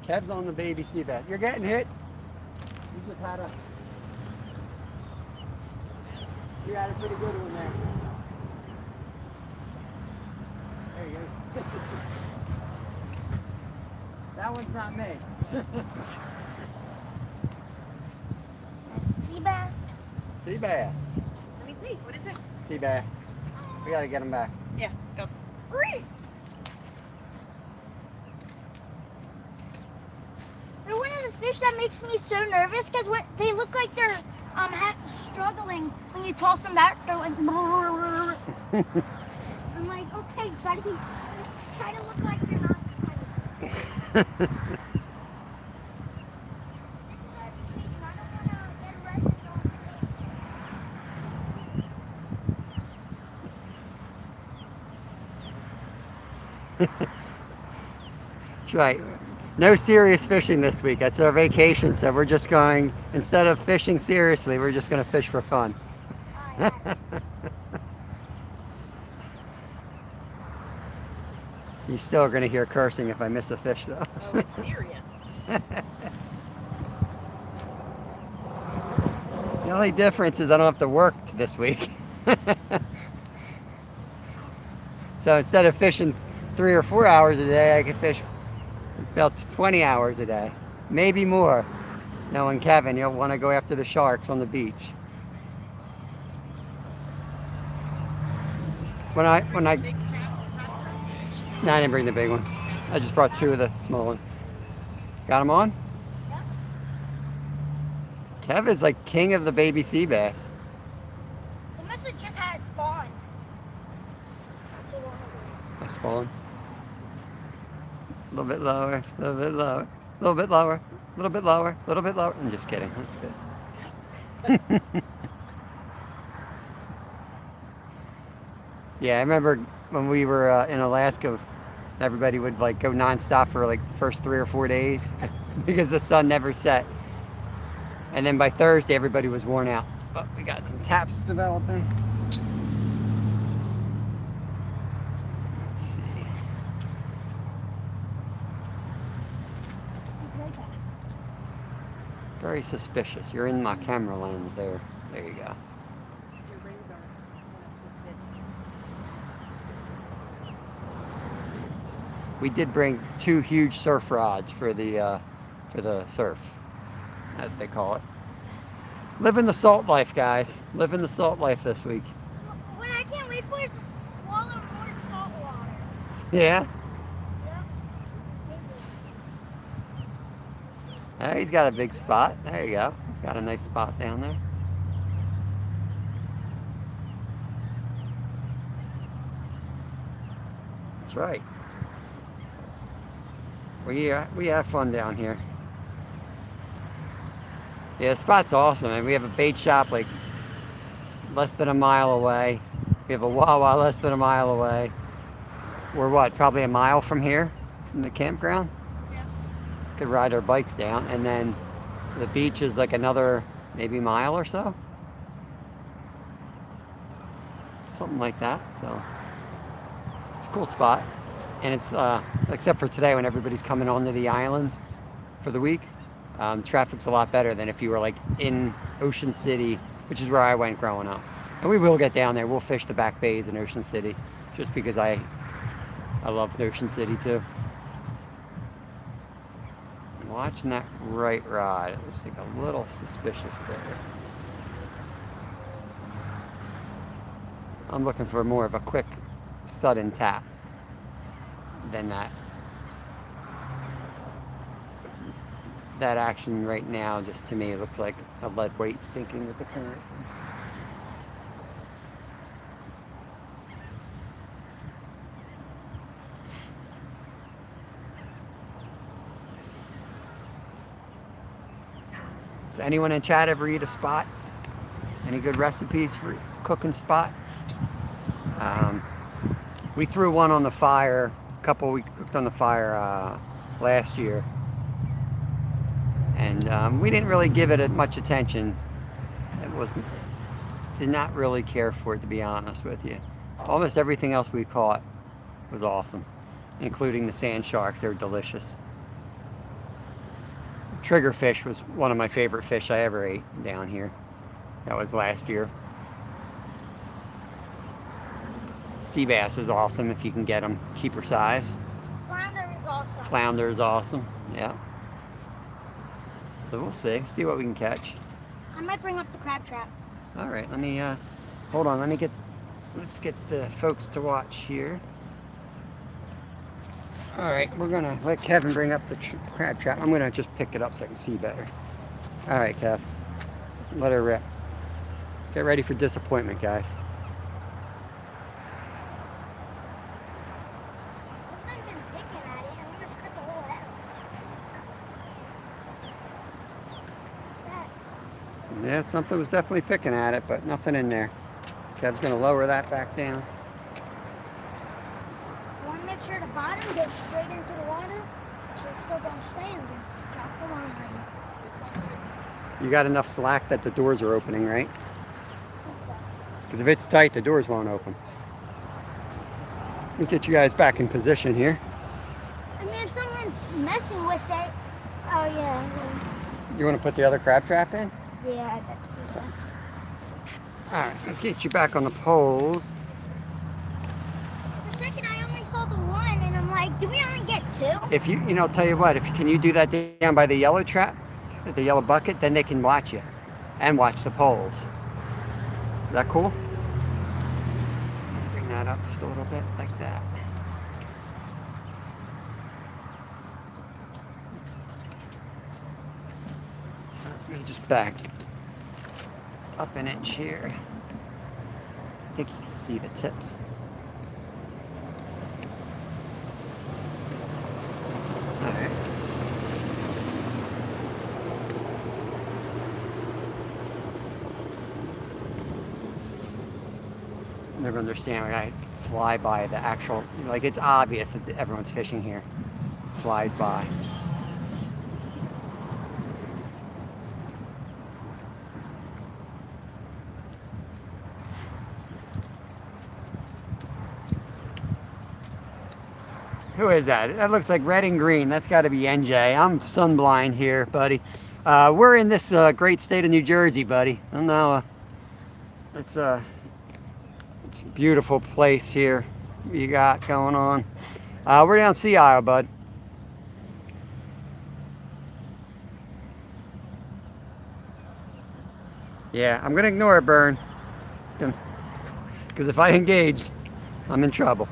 Kev's on the baby sea bass. You're getting hit. You just had you had a pretty good one there. There you go. That one's not me. Sea bass. Sea bass. Let me see. What is it? Sea bass. We gotta get them back. Yeah, go. They're one of the fish that makes me so nervous because when they look like they're struggling when you toss them back, they're like. I'm like, okay, buddy, just try to look like you're not fighting. That's right. No serious fishing this week. That's our vacation, so we're just going, instead of fishing seriously, we're just going to fish for fun. You still are going to hear cursing if I miss a fish, though. Oh, it's serious. The only difference is I don't have to work this week. So instead of fishing 3 or 4 hours a day, I can fish about 20 hours a day, maybe more. Knowing Kevin, he'll want to go after the sharks on the beach. When I Big trout, no, I didn't bring the big one. I just brought 2 of the small ones. Got them on? Kev is like king of the baby sea bass. They must have just had a spawn. A spawn. A little bit lower, a little bit lower, a little bit lower, a little bit lower, a little bit lower. I'm just kidding. That's good. Yeah, I remember when we were in Alaska, everybody would like go nonstop for like the first 3 or 4 days because the sun never set. And then by Thursday, everybody was worn out. But we got some taps developing. Let's see. Very suspicious. You're in my camera lens there. There you go. your rings are We did bring 2 huge surf rods for the surf, as they call it. Living the salt life, guys. Living the salt life this week. What I can't wait for is to swallow more salt water. Yeah. Yep. There, he's got a big spot. There you go. He's got a nice spot down there. That's right. We have fun down here. Yeah, the spot's awesome, and we have a bait shop like less than a mile away. We have a Wawa less than a mile away. We're what, probably a mile from here, from the campground? Yeah. Could ride our bikes down, and then the beach is like another maybe mile or so. Something like that, so it's a cool spot. And it's, except for today when everybody's coming onto the islands for the week, traffic's a lot better than if you were like in Ocean City, which is where I went growing up. And we will get down there. We'll fish the back bays in Ocean City, just because I love Ocean City too. And watching that right rod, it looks like a little suspicious there. I'm looking for more of a quick, sudden tap than that. That action right now, just to me, looks like a lead weight sinking with the current. Does anyone in chat ever eat a spot? Any good recipes for cooking spot? We threw one on the fire. We cooked on the fire last year. And we didn't really give it much attention. Did not really care for it, to be honest with you. Almost everything else we caught was awesome, including the sand sharks. They were delicious. Triggerfish was one of my favorite fish I ever ate down here. That was last year. Sea bass is awesome if you can get them keeper size. Flounder is awesome. Flounder is awesome, yeah. So we'll see what we can catch. I might bring up the crab trap. All right, let me hold on. Let's get the folks to watch here. All right, we're gonna let Kevin bring up the crab trap. I'm gonna just pick it up so I can see better. All right, Kev, let her rip. Get ready for disappointment, guys. I've been picking at it, and we just cut the whole head off. Yeah, something was definitely picking at it, but nothing in there. Kev's gonna lower that back down. You want to make sure the bottom goes straight into the water, so it's still going to stay and just drop the line. You got enough slack that the doors are opening, right? Because if it's tight, the doors won't open. Let me get you guys back in position here. I mean, if someone's messing with it, oh yeah. You want to put the other crab trap in? Yeah, I bet you can. All right, let's get you back on the poles. For a second, I only saw the one, and I'm like, do we only get two? If tell you what, can you do that down by the yellow trap, the yellow bucket, then they can watch you and watch the poles. Is that cool? Bring that up just a little bit, like that. Let me just back up an inch here. I think you can see the tips. All right. Never understand when guys fly by the actual, like it's obvious that everyone's fishing here. Flies by. Who is that? That looks like red and green. That's got to be NJ. I'm sunblind here, buddy. We're in this great state of New Jersey, buddy. I don't know. It's a beautiful place here you got going on. We're down Sea Isle, bud. Yeah, I'm gonna ignore it, Burn, because if I engage, I'm in trouble.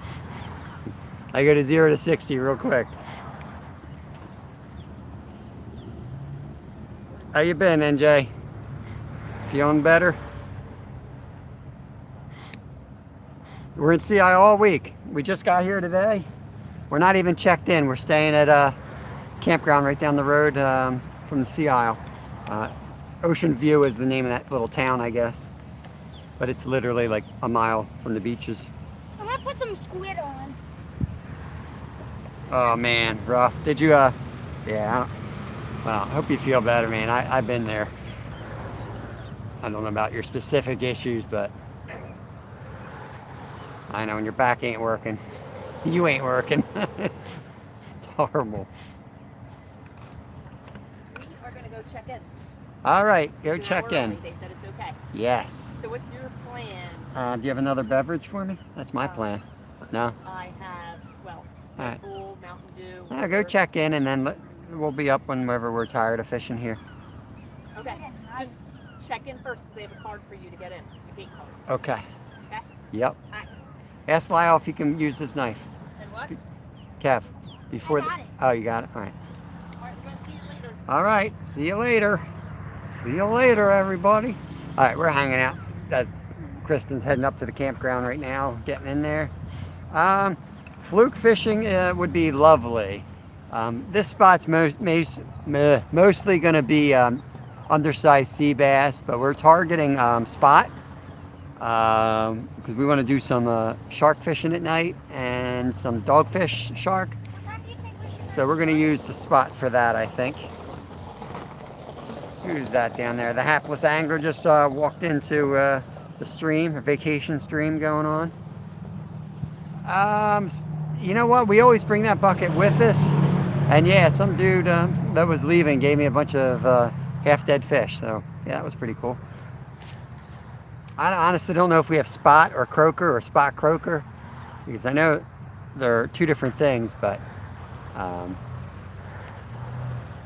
I go to 0 to 60 real quick. How you been, NJ? Feeling better? We're in Sea Isle all week. We just got here today. We're not even checked in. We're staying at a campground right down the road from the Sea Isle. Ocean View is the name of that little town, I guess. But it's literally like a mile from the beaches. I'm gonna put some squid on. Oh man, rough. Did you, yeah, well, I hope you feel better, man. I've been there. I don't know about your specific issues, but I know when your back ain't working, you ain't working. It's horrible. We are going to go check in. All right, go An check hour in. early. They said it's okay. Yes. So what's your plan? Do you have another beverage for me? That's my plan. No? I have, well, All right. Red Bull, Mountain Dew. Go whatever. check in and then we'll be up whenever we're tired of fishing here. Okay. Just check in first because they have a card for you to get in. A gate card. Okay. Okay? Yep. Alright. Ask Lyle if he can use his knife. And what? Kev, before I got it. Oh, you got it? All right. Alright, we're going to see you later. All right. See you later. See you later, everybody. All right, we're hanging out. Kristen's heading up to the campground right now, getting in there. Fluke fishing would be lovely. This spot's mostly going to be undersized sea bass, but we're targeting spot because we want to do some shark fishing at night and some dogfish shark. What time do you think we should So we're going to use the spot for that, I think. Who's that down there? The hapless angler just walked into the stream, a vacation stream going on. You know what? We always bring that bucket with us. And yeah, some dude that was leaving gave me a bunch of half-dead fish. So yeah, that was pretty cool. I honestly don't know if we have spot or croaker or spot croaker, because I know they're two different things, but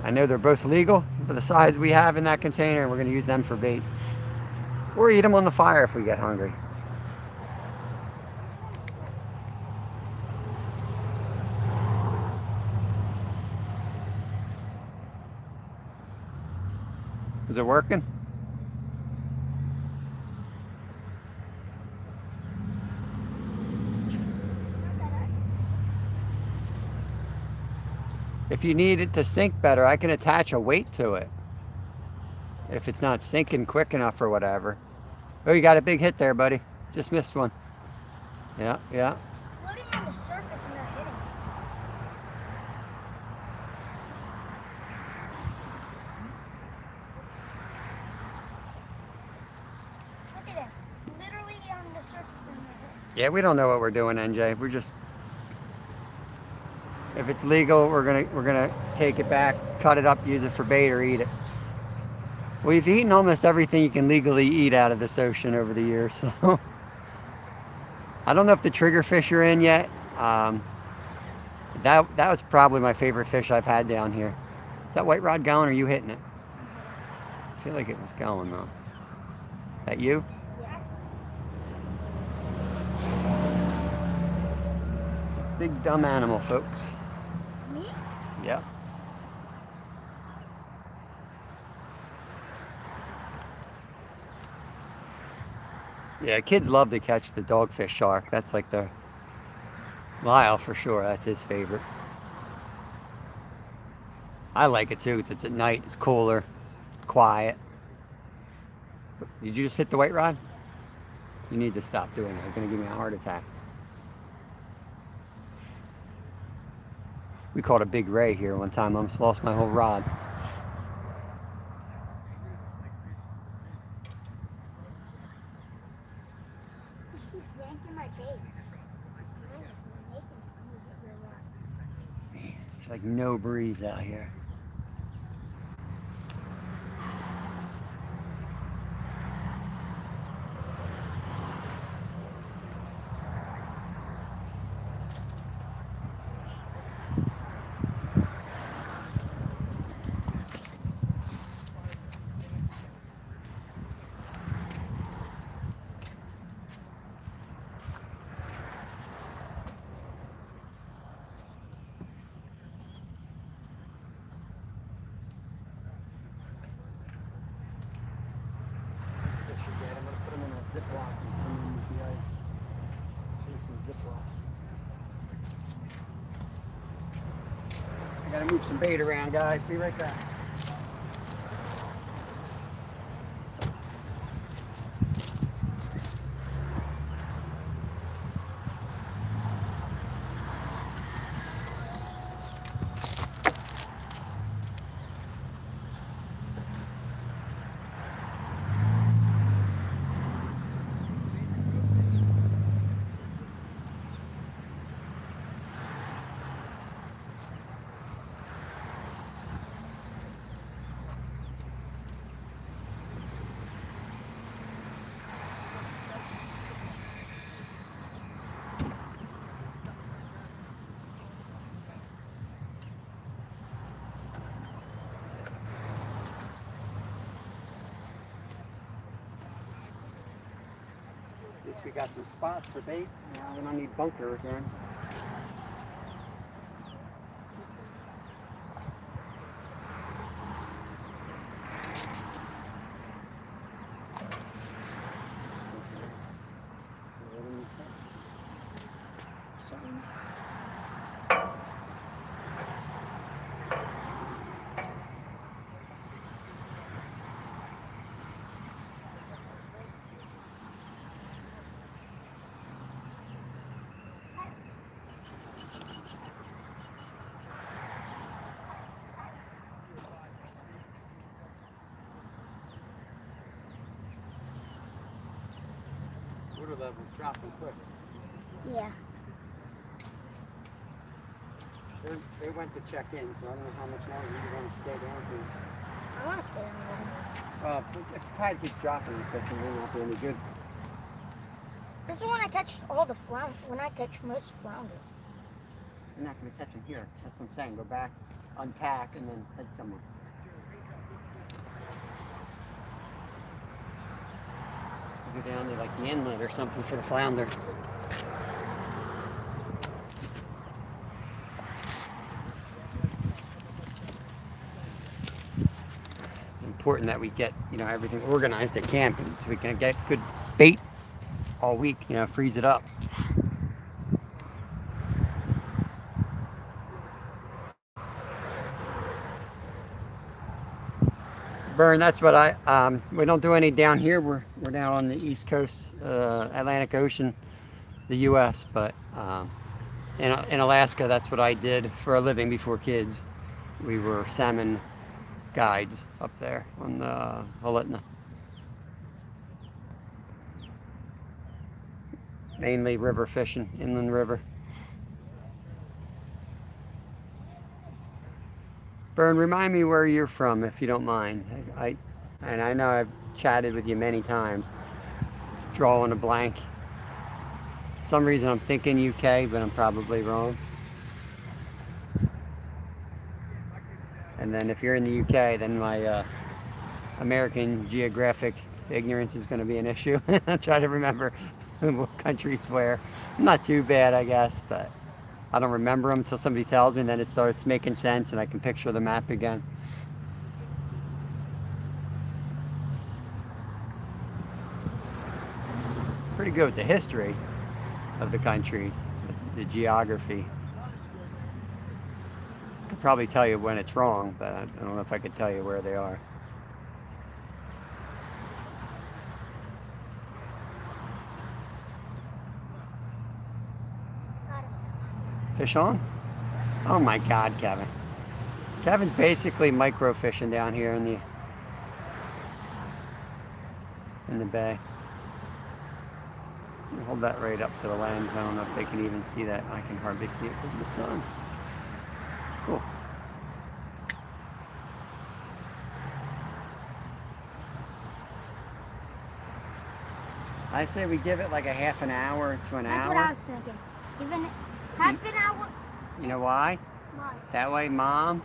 I know they're both legal for the size we have in that container, and we're going to use them for bait. Or eat them on the fire if we get hungry. Is it working? If you need it to sink better, I can attach a weight to it. If it's not sinking quick enough or whatever. Oh, you got a big hit there, buddy. Just missed one. Yeah, yeah. Floating on the surface and they're hitting. Look at this. Literally on the surface and they're hitting. Yeah, we don't know what we're doing, NJ. We're just, if it's legal, we're gonna take it back, cut it up, use it for bait, or eat it. We've eaten almost everything you can legally eat out of this ocean over the years, so I don't know if the triggerfish are in yet. That was probably my favorite fish I've had down here. Is that white rod going, or are you hitting it? I feel like it was going though. That you? Yeah. Big dumb animal, folks. Me? Yep. Yeah, kids love to catch the dogfish shark. That's like the Lyle for sure. That's his favorite. I like it too because it's at night. It's cooler, quiet. Did you just hit the white rod? You need to stop doing it. You're gonna give me a heart attack. We caught a big ray here one time. I almost lost my whole rod. She's yanking my bait. There's like no breeze out here. I'm gonna put them in a Ziploc and put them in the ice. Here's some Ziplocs. I gotta move some bait around, guys. Be right back. At least we got some spots for bait. Now we don't need bunker again. Water levels dropping quick. Yeah. They went to check in, so I don't know how much longer you want to stay down to. I want to stay on the water. If the tide keeps dropping, this will not be any good. This is when I catch all the flounder. When I catch most flounder. You're not going to catch them here. That's what I'm saying. Go back unpack and then head somewhere. Go down to like the inlet or something for the flounder. It's important that we get, everything organized at camp so we can get good bait all week, freeze it up. Burn, that's what we don't do any down here. We're down on the East Coast, Atlantic Ocean, the U.S., but in Alaska, that's what I did for a living before kids. We were salmon guides up there on the Holitna. Mainly river fishing, inland river. Bern, remind me where you're from, if you don't mind. And I know I've chatted with you many times. Drawing a blank. Some reason I'm thinking UK, but I'm probably wrong. And then if you're in the UK, then my American geographic ignorance is going to be an issue. I'll try to remember what countries where. Not too bad, I guess, but I don't remember them until somebody tells me, and then it starts making sense and I can picture the map again. Pretty good with the history of the countries, the geography. I could probably tell you when it's wrong, but I don't know if I could tell you where they are. Fish on? Oh my God, Kevin. Kevin's basically micro fishing down here in the bay. Hold that right up to the lens. I don't know if they can even see that. I can hardly see it because of the sun. Cool. I say we give it like a half an hour to an hour. That's what I was thinking. Even half an hour. You know why? Why? That way Mom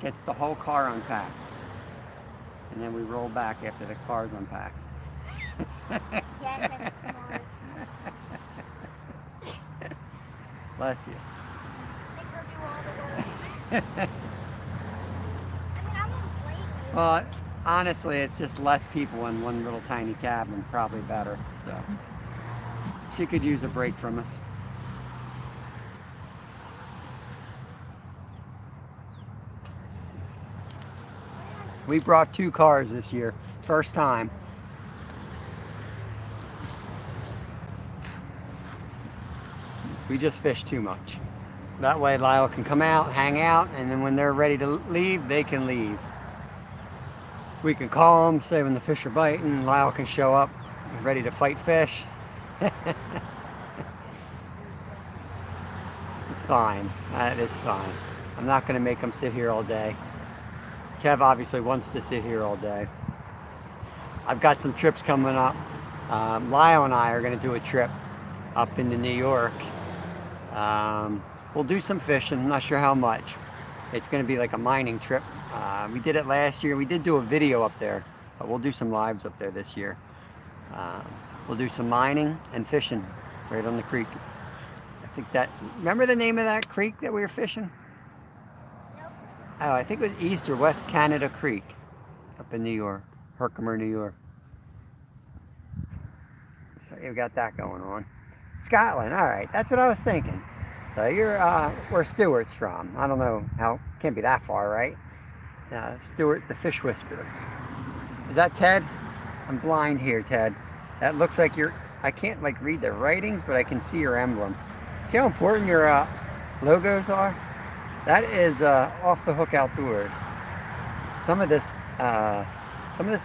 gets the whole car unpacked. And then we roll back after the car's unpacked. Yes, that's smart. Bless you. Make her do all the work. I won't blame you. Well, honestly, it's just less people in one little tiny cabin. Probably better. So she could use a break from us. We brought 2 cars this year. First time. We just fish too much. That way Lyle can come out, hang out, and then when they're ready to leave, they can leave. We can call them, say when the fish are biting, Lyle can show up, ready to fight fish. It's fine. That is fine. I'm not going to make them sit here all day. Kev obviously wants to sit here all day. I've got some trips coming up. Lyle and I are going to do a trip up into New York. We'll do some fishing. I'm not sure how much. It's going to be like a mining trip. We did it last year. We did do a video up there, but we'll do some lives up there this year. We'll do some mining and fishing right on the creek. I think that, remember the name of that creek that we were fishing? Nope. Oh, I think it was East or West Canada Creek up in New York, Herkimer, New York. So you got that going on. Scotland, all right, that's what I was thinking. So you're where Stuart's from. I don't know how, can't be that far, right? Stuart the Fish Whisperer. Is that Ted? I'm blind here, Ted. That looks like you're, I can't like read the writings, but I can see your emblem. See how important your logos are? That is Off the Hook Outdoors. Some of this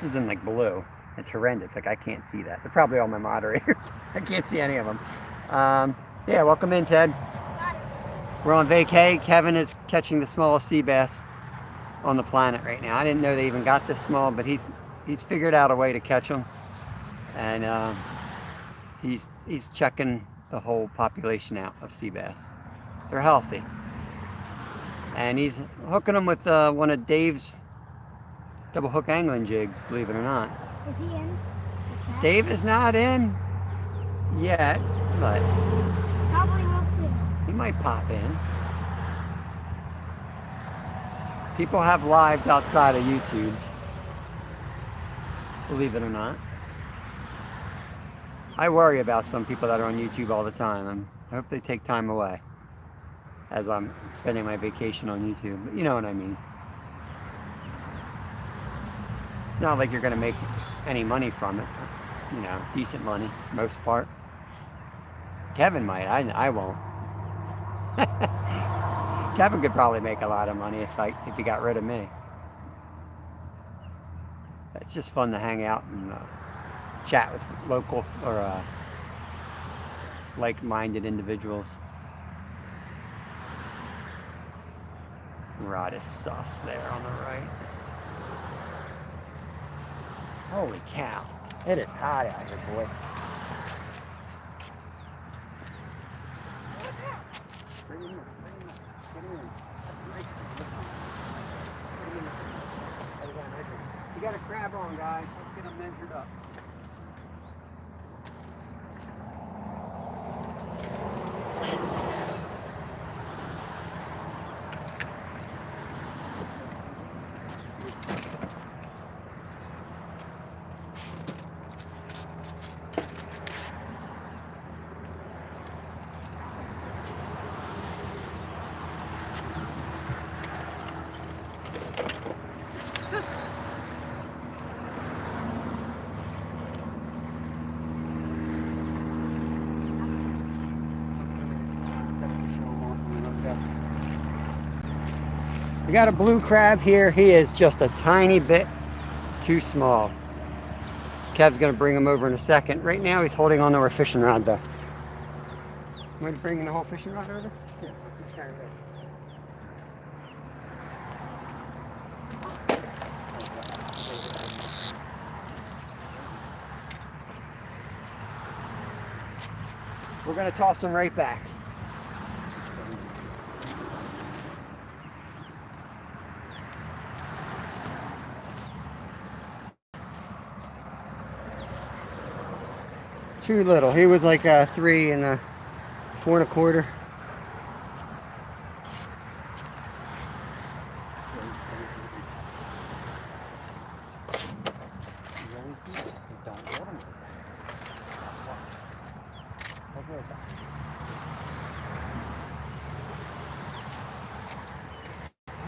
is in like blue. It's horrendous. Like I can't see that. They're probably all my moderators. I can't see any of them. Yeah, welcome in, Ted. We're on vacay. Kevin is catching the smallest sea bass on the planet right now. I didn't know they even got this small, but he's figured out a way to catch them, and he's checking the whole population out of sea bass. They're healthy. And he's hooking them with one of Dave's double hook angling jigs, believe it or not. Is he in? Dave is not in yet, but Probably will soon. he might pop in. People have lives outside of YouTube, believe it or not. I worry about some people that are on YouTube all the time, and I hope they take time away as I'm spending my vacation on YouTube. But you know what I mean. It's not like you're going to make any money from it. You know, decent money, most part. Kevin might, I won't. Kevin could probably make a lot of money if he got rid of me. It's just fun to hang out and chat with local or like-minded individuals. Rod is sus there on the right. Holy cow. It is hot out here, boy. Bring him in, Get him in. That's nice. Put him in. Oh, we gotta measure. You got a crab on, guys. Let's get him measured up. We got a blue crab here. He is just a tiny bit too small. Kev's gonna bring him over in a second. Right now he's holding on to our fishing rod though. Want to bring the whole fishing rod over? Yeah, let's carry it. We're gonna toss him right back. Too little. He was like a 3 and a 4 1/4.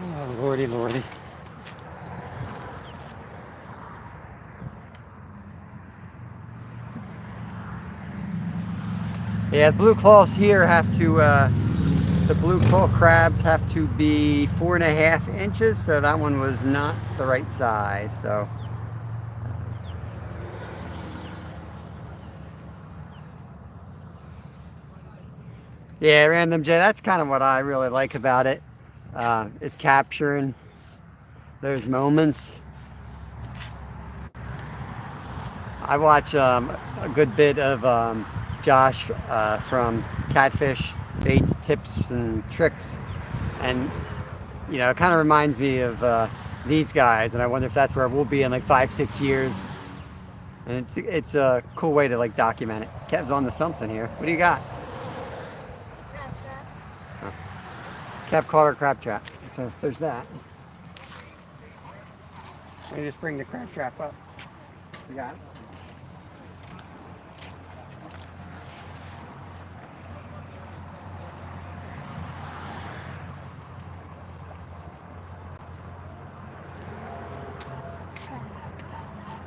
Oh, lordy, lordy. Yeah, blue claws here have to, the blue claw crabs have to be 4.5 inches, so that one was not the right size, so. Yeah, Random J, that's kind of what I really like about it. It's capturing those moments. I watch a good bit of Josh from Catfish Baits, Tips, and Tricks, and you know, it kind of reminds me of these guys, and I wonder if that's where we'll be in like 5-6 years. And it's a cool way to like document it. Kev's on to something here. What do you got? Oh. Kev caught our crab trap, so there's that. Let me just bring the crab trap up. You got it?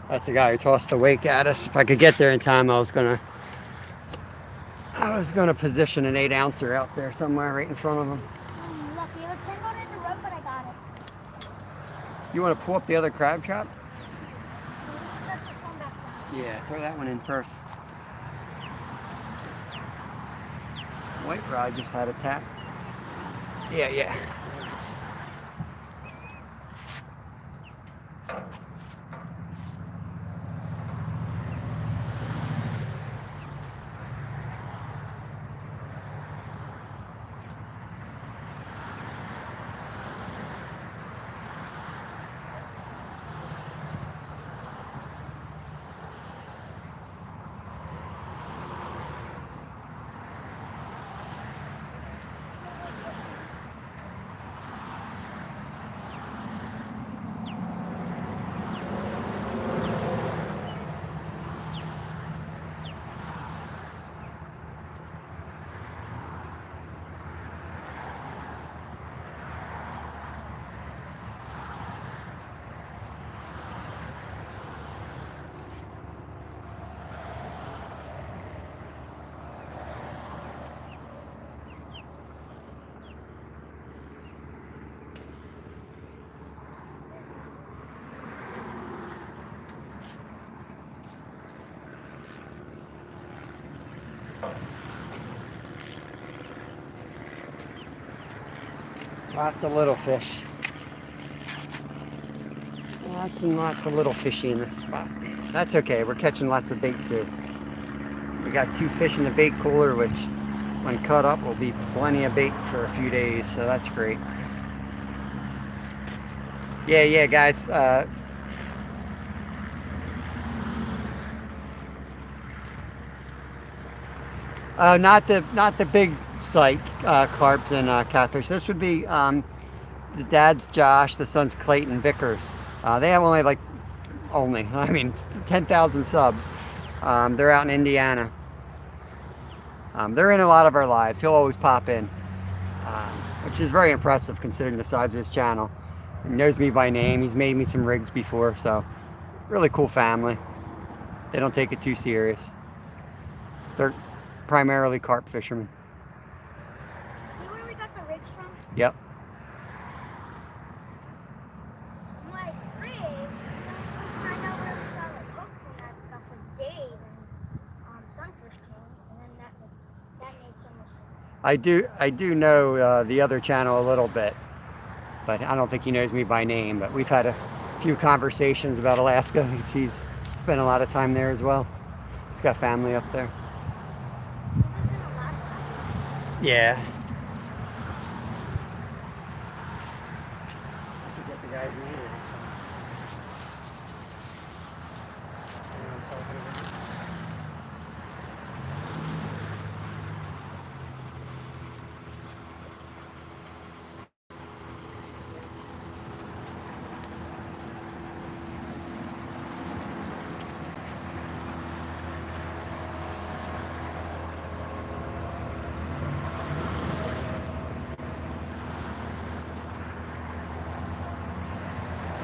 That's the guy who tossed the wake at us. If I could get there in time, I was gonna position an 8-ouncer out there somewhere right in front of him. Lucky, it was tangled in the rope, but I got it. You want to pull up the other crab trap? Set this one back down. Yeah, throw that one in first. White rod just had a tap. Yeah. Lots of little fish. Lots and lots of little fishy in this spot. That's okay, we're catching lots of bait too. We got 2 fish in the bait cooler, which when cut up will be plenty of bait for a few days, so that's great. Yeah, guys. Not the big sight carps and catfish. This would be the dad's Josh, the son's Clayton Vickers. They have I mean 10,000 subs. They're out in Indiana. They're in a lot of our lives. He'll always pop in, which is very impressive considering the size of his channel. He knows me by name. He's made me some rigs before, so really cool family. They don't take it too serious. They're primarily carp fishermen. See where we got the rigs from? Yep. I'm like, rigs? I know where we got like hooks and that stuff with Dave and Sunfish King, and then that made so much sense. I do know the other channel a little bit, but I don't think he knows me by name. But we've had a few conversations about Alaska. He's spent a lot of time there as well. He's got family up there. He lives in Alaska. Yeah. I forget the guy's name actually.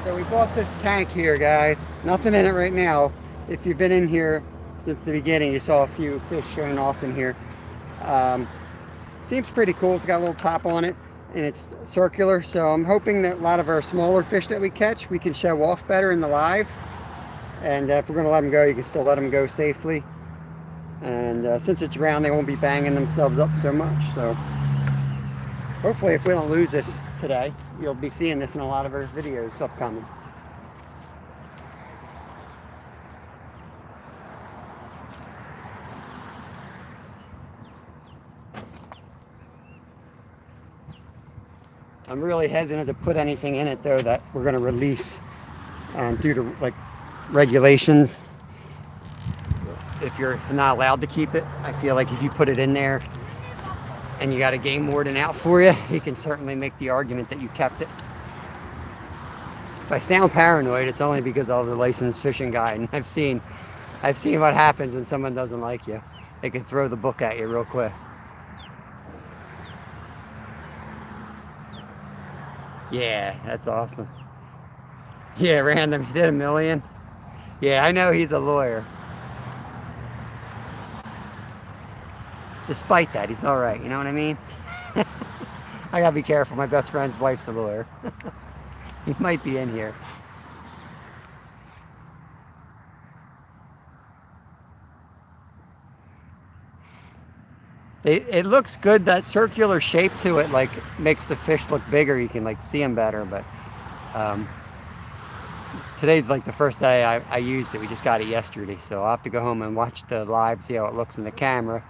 So we bought this tank here, guys. Nothing in it right now. If you've been in here since the beginning, you saw a few fish showing off in here. Seems pretty cool. It's got a little top on it and it's circular. So I'm hoping that a lot of our smaller fish that we catch, we can show off better in the live. And if we're going to let them go, you can still let them go safely. And since it's round, they won't be banging themselves up so much. So hopefully if we don't lose this today, you'll be seeing this in a lot of our videos upcoming. I'm really hesitant to put anything in it though that we're going to release due to like regulations. If you're not allowed to keep it, I feel like if you put it in there and you got a game warden out for you, he can certainly make the argument that you kept it. If I sound paranoid, it's only because I was a licensed fishing guide, and I've seen what happens when someone doesn't like you. They can throw the book at you real quick. Yeah, that's awesome. Yeah, random. He did $1 million. Yeah, I know he's a lawyer. Despite that, he's all right. You know what I mean? I gotta be careful. My best friend's wife's a lawyer. He might be in here. It looks good. That circular shape to it like makes the fish look bigger. You can like see them better. But today's like the first day I used it. We just got it yesterday, so I'll have to go home and watch the live, see how it looks in the camera,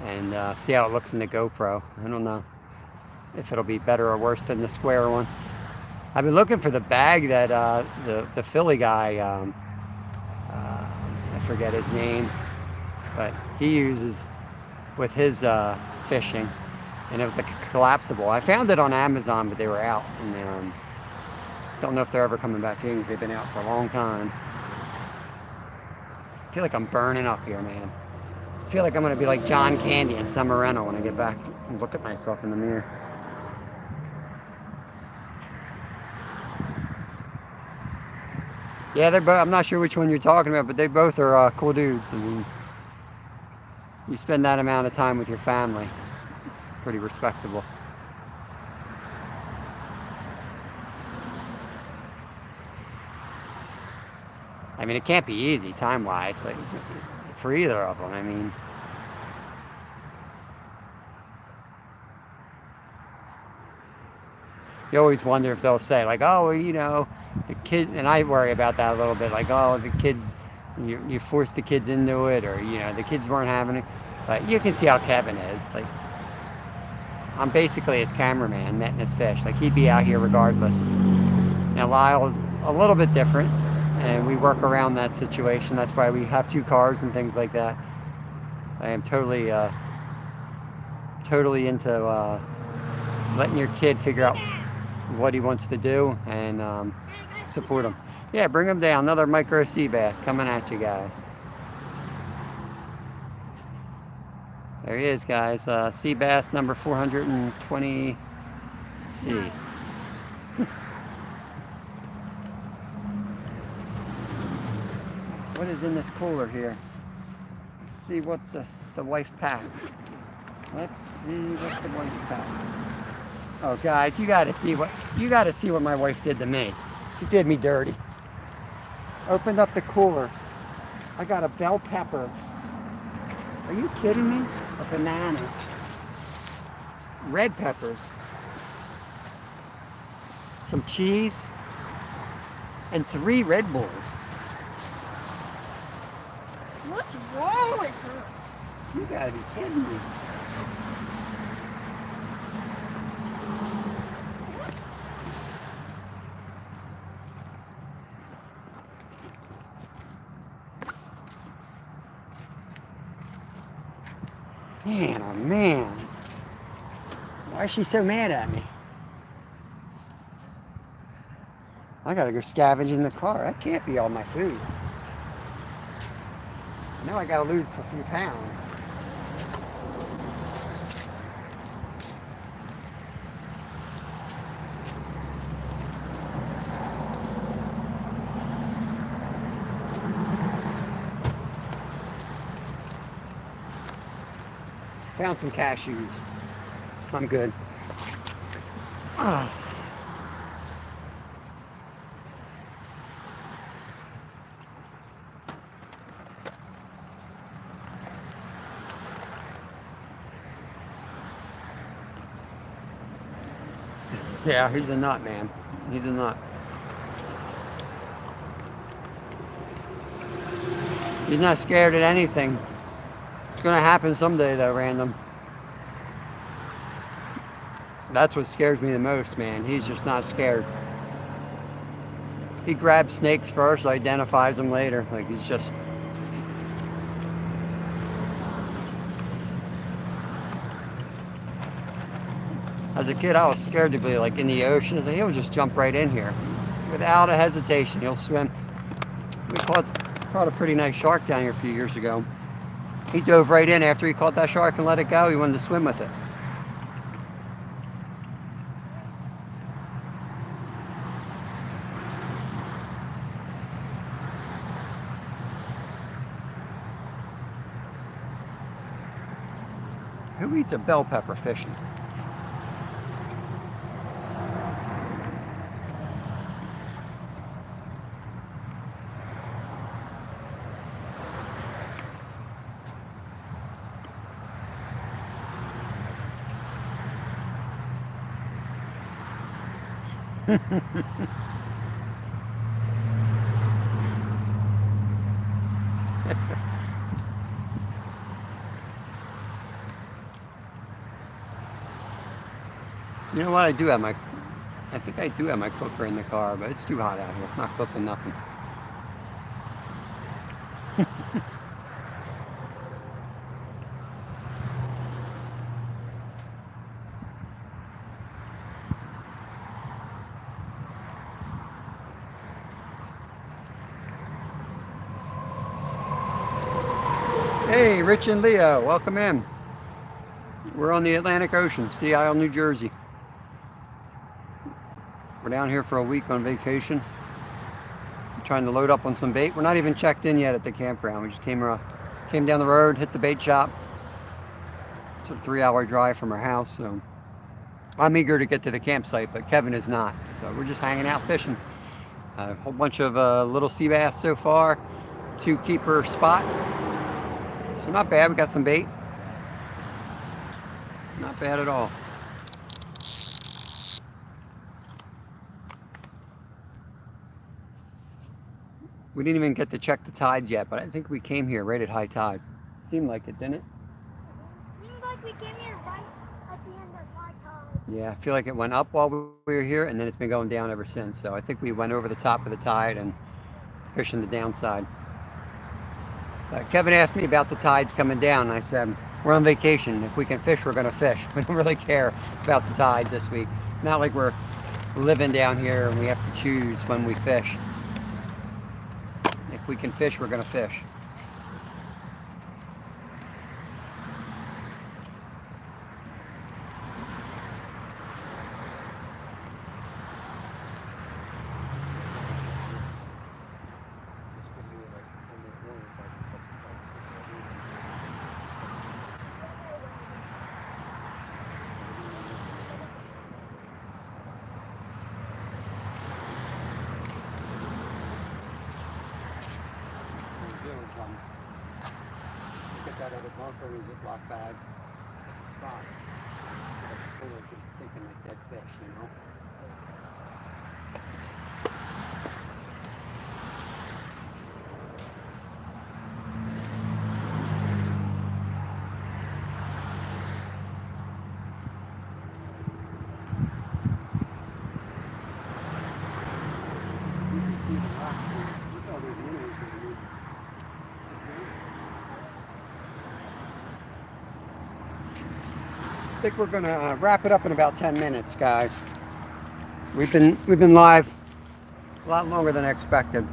and see how it looks in the GoPro. I don't know if it'll be better or worse than the square one. I've been looking for the bag that the Philly guy, I forget his name, but he uses with his fishing, and it was like collapsible. I found it on Amazon, but they were out, and don't know if they're ever coming back in because they've been out for a long time. I feel like I'm burning up here, man. I feel like I'm gonna be like John Candy in Summer Rental when I get back and look at myself in the mirror. Yeah, they're both. I'm not sure which one you're talking about, but they both are cool dudes. I mean, you spend that amount of time with your family, it's pretty respectable. I mean, it can't be easy time-wise, like for either of them. I mean, You always wonder if they'll say like, oh, well, you know, the kid, and I worry about that a little bit, like, oh, the kids, you forced the kids into it, or, you know, the kids weren't having it. But you can see how Kevin is. Like, I'm basically his cameraman netting his fish. Like, he'd be out here regardless. Now, Lyle's a little bit different, and we work around that situation. That's why we have 2 cars and things like that. I am totally into letting your kid figure out what he wants to do and support him. Yeah, bring him down. Another micro sea bass coming at you guys. There he is, guys. Sea bass number 420C. What is in this cooler here? Let's see what the wife packed. Let's see what the wife packed. Oh, guys, you gotta see what my wife did to me. She did me dirty. Opened up the cooler. I got a bell pepper. Are you kidding me? A banana. Red peppers. Some cheese. And 3 Red Bulls. What's wrong with her? You gotta be kidding me. Man, oh man. Why is she so mad at me? I gotta go scavenge in the car. That can't be all my food. Now I gotta lose a few pounds. Found some cashews. I'm good. Ah. Yeah, he's a nut, man. He's a nut. He's not scared at anything. It's gonna happen someday though, random. That's what scares me the most, man. He's just not scared. He grabs snakes first, identifies them later. Like he's just... As a kid, I was scared to be like in the ocean. He'll just jump right in here without a hesitation. He'll swim. We caught a pretty nice shark down here a few years ago. He dove right in after he caught that shark and let it go. He wanted to swim with it. Who eats a bell pepper fishing? You know what? I think I do have my cooker in the car, but it's too hot out here. I'm not cooking nothing. Hey, Rich and Leo, welcome in. We're on the Atlantic Ocean, Sea Isle, New Jersey. We're down here for a week on vacation. We're trying to load up on some bait. We're not even checked in yet at the campground. We just came down the road, hit the bait shop. It's a 3-hour drive from our house, so I'm eager to get to the campsite, but Kevin is not. So we're just hanging out fishing. A whole bunch of little sea bass so far. 2 keeper spot. So not bad. We got some bait. Not bad at all. We didn't even get to check the tides yet, but I think we came here right at high tide. Seemed like it, didn't it? Seems like we came here right at the end of high tide. Yeah, I feel like it went up while we were here, and then it's been going down ever since. So I think we went over the top of the tide and fishing the downside. Kevin asked me about the tides coming down, and I said, we're on vacation. If we can fish, we're going to fish. We don't really care about the tides this week. Not like we're living down here and we have to choose when we fish. If we can fish, we're going to fish. Get that other bunker in his Ziploc bag. Spot. Full of stinking like dead fish, you know? You can see the rocks here. Look at all those minerals that are I think we're gonna wrap it up in about 10 minutes, guys. We've been live a lot longer than I expected.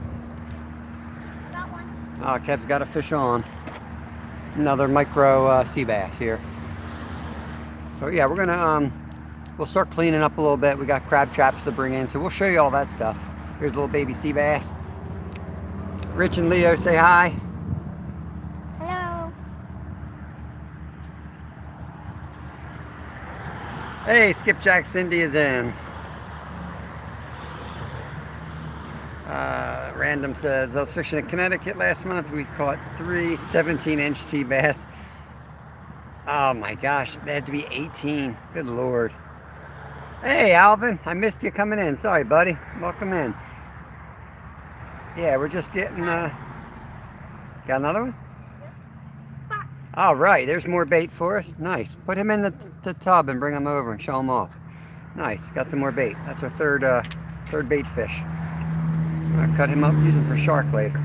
Got one. Kev's got a fish on. Another micro sea bass here. So yeah, we're gonna we'll start cleaning up a little bit. We got crab traps to bring in, so we'll show you all that stuff. Here's a little baby sea bass. Rich and Leo, say hi. Hello. Hey, Skipjack Cindy is in. Random says, I was fishing in Connecticut last month. We caught 3 17-inch sea bass. Oh my gosh, they had to be 18. Good Lord. Hey, Alvin, I missed you coming in. Sorry, buddy. Welcome in. Yeah, we're just getting, got another one? Spot. All right, there's more bait for us. Nice. Put him in the tub and bring him over and show him off. Nice. Got some more bait. That's our third bait fish. I'm gonna cut him up, use him for shark later.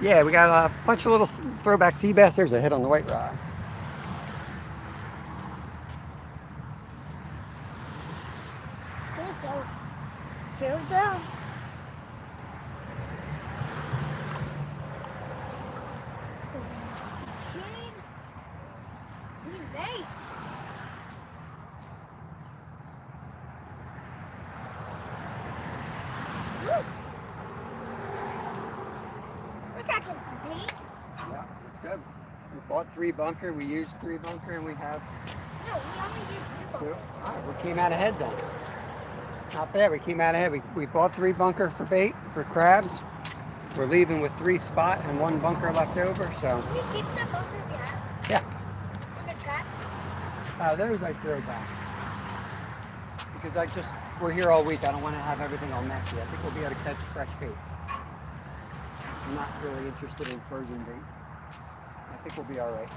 Yeah, we got a bunch of little throwback sea bass. There's a hit on the white rod. Okay, so here we go. He's bait. Woo. We're catching some bait. Yeah, that's good. We bought 3 bunker. We used 3 bunker, and we have No, we only used 2 2. buckets. All right, we came out ahead then. Not bad. We came out ahead. We bought 3 bunker for bait for crabs. We're leaving with 3 spot and 1 bunker left over. So We keep the bunker we have. yeah, And the traps. those I throw back because we're here all week. I don't want to have everything all messy. I think we'll be able to catch fresh bait. I'm not really interested in frozen bait. I think we'll be all right.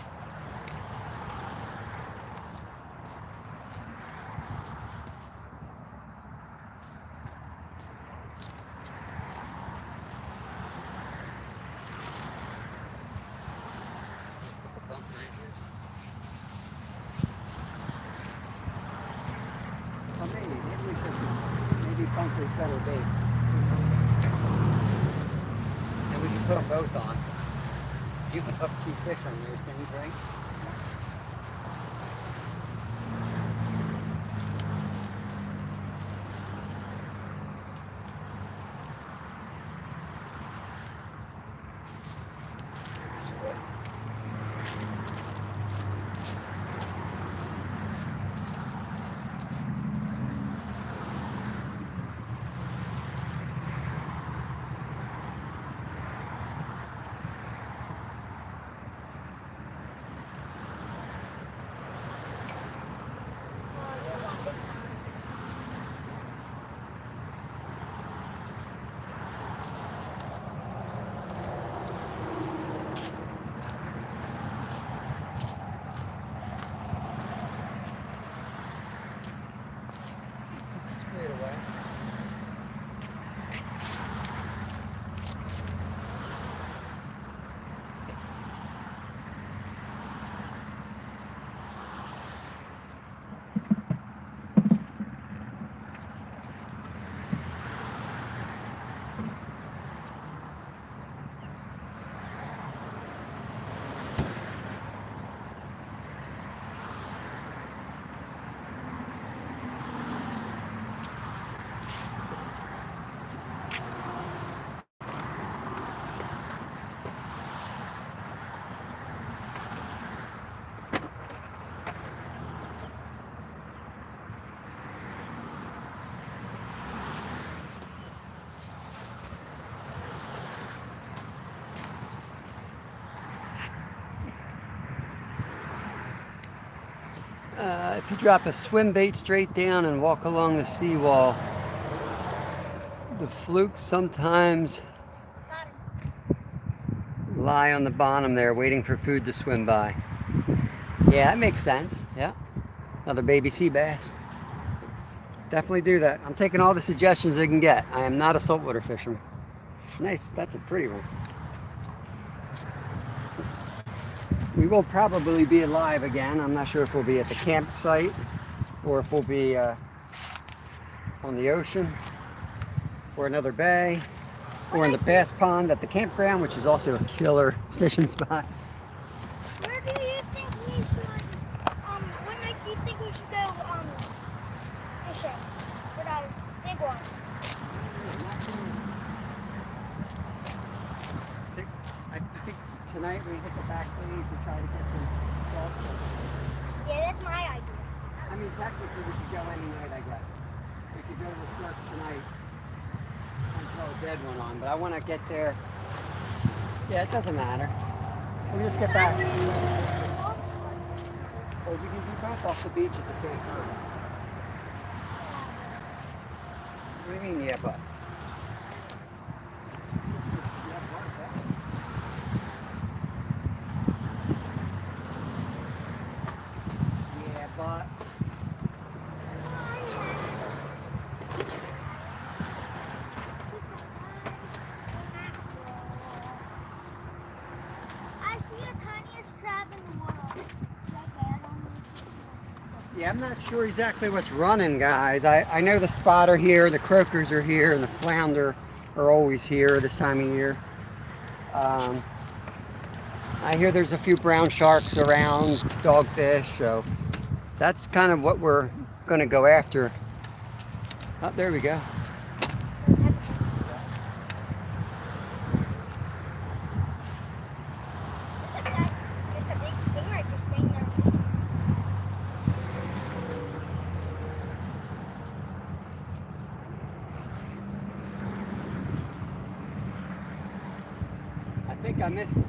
Well, maybe bunker's better bait. And we can put them both on. You can hook 2 fish on those things, right? If you drop a swim bait straight down and walk along the seawall, the flukes sometimes lie on the bottom there waiting for food to swim by. Yeah, that makes sense. Yeah. Another baby sea bass. Definitely do that. I'm taking all the suggestions I can get. I am not a saltwater fisherman. Nice. That's a pretty one. We will probably be alive again. I'm not sure if we'll be at the campsite or if we'll be on the ocean or another bay or in the bass pond at the campground, which is also a killer fishing spot. Where do you think we should, what night do you think we should go, fishing for those big ones? I think tonight we hit the back bays and try to get some salt. Yeah, that's my idea. I mean, technically we could go any night, I guess. We could go to the surf tonight and throw a dead one on, but I want to get there. Yeah, it doesn't matter. We'll just get back. Or we can do both off the beach at the same time. What do you mean, yeah, but? Yeah, but. I see the tiniest crab in the world. Yeah, I'm not sure exactly what's running, guys. I know the spotter here, the croakers are here, and the flounder are always here this time of year. I hear there's a few brown sharks around, dogfish, so that's kind of what we're going to go after. Oh, there we go. It's a big stingray just staying there. I think I missed it.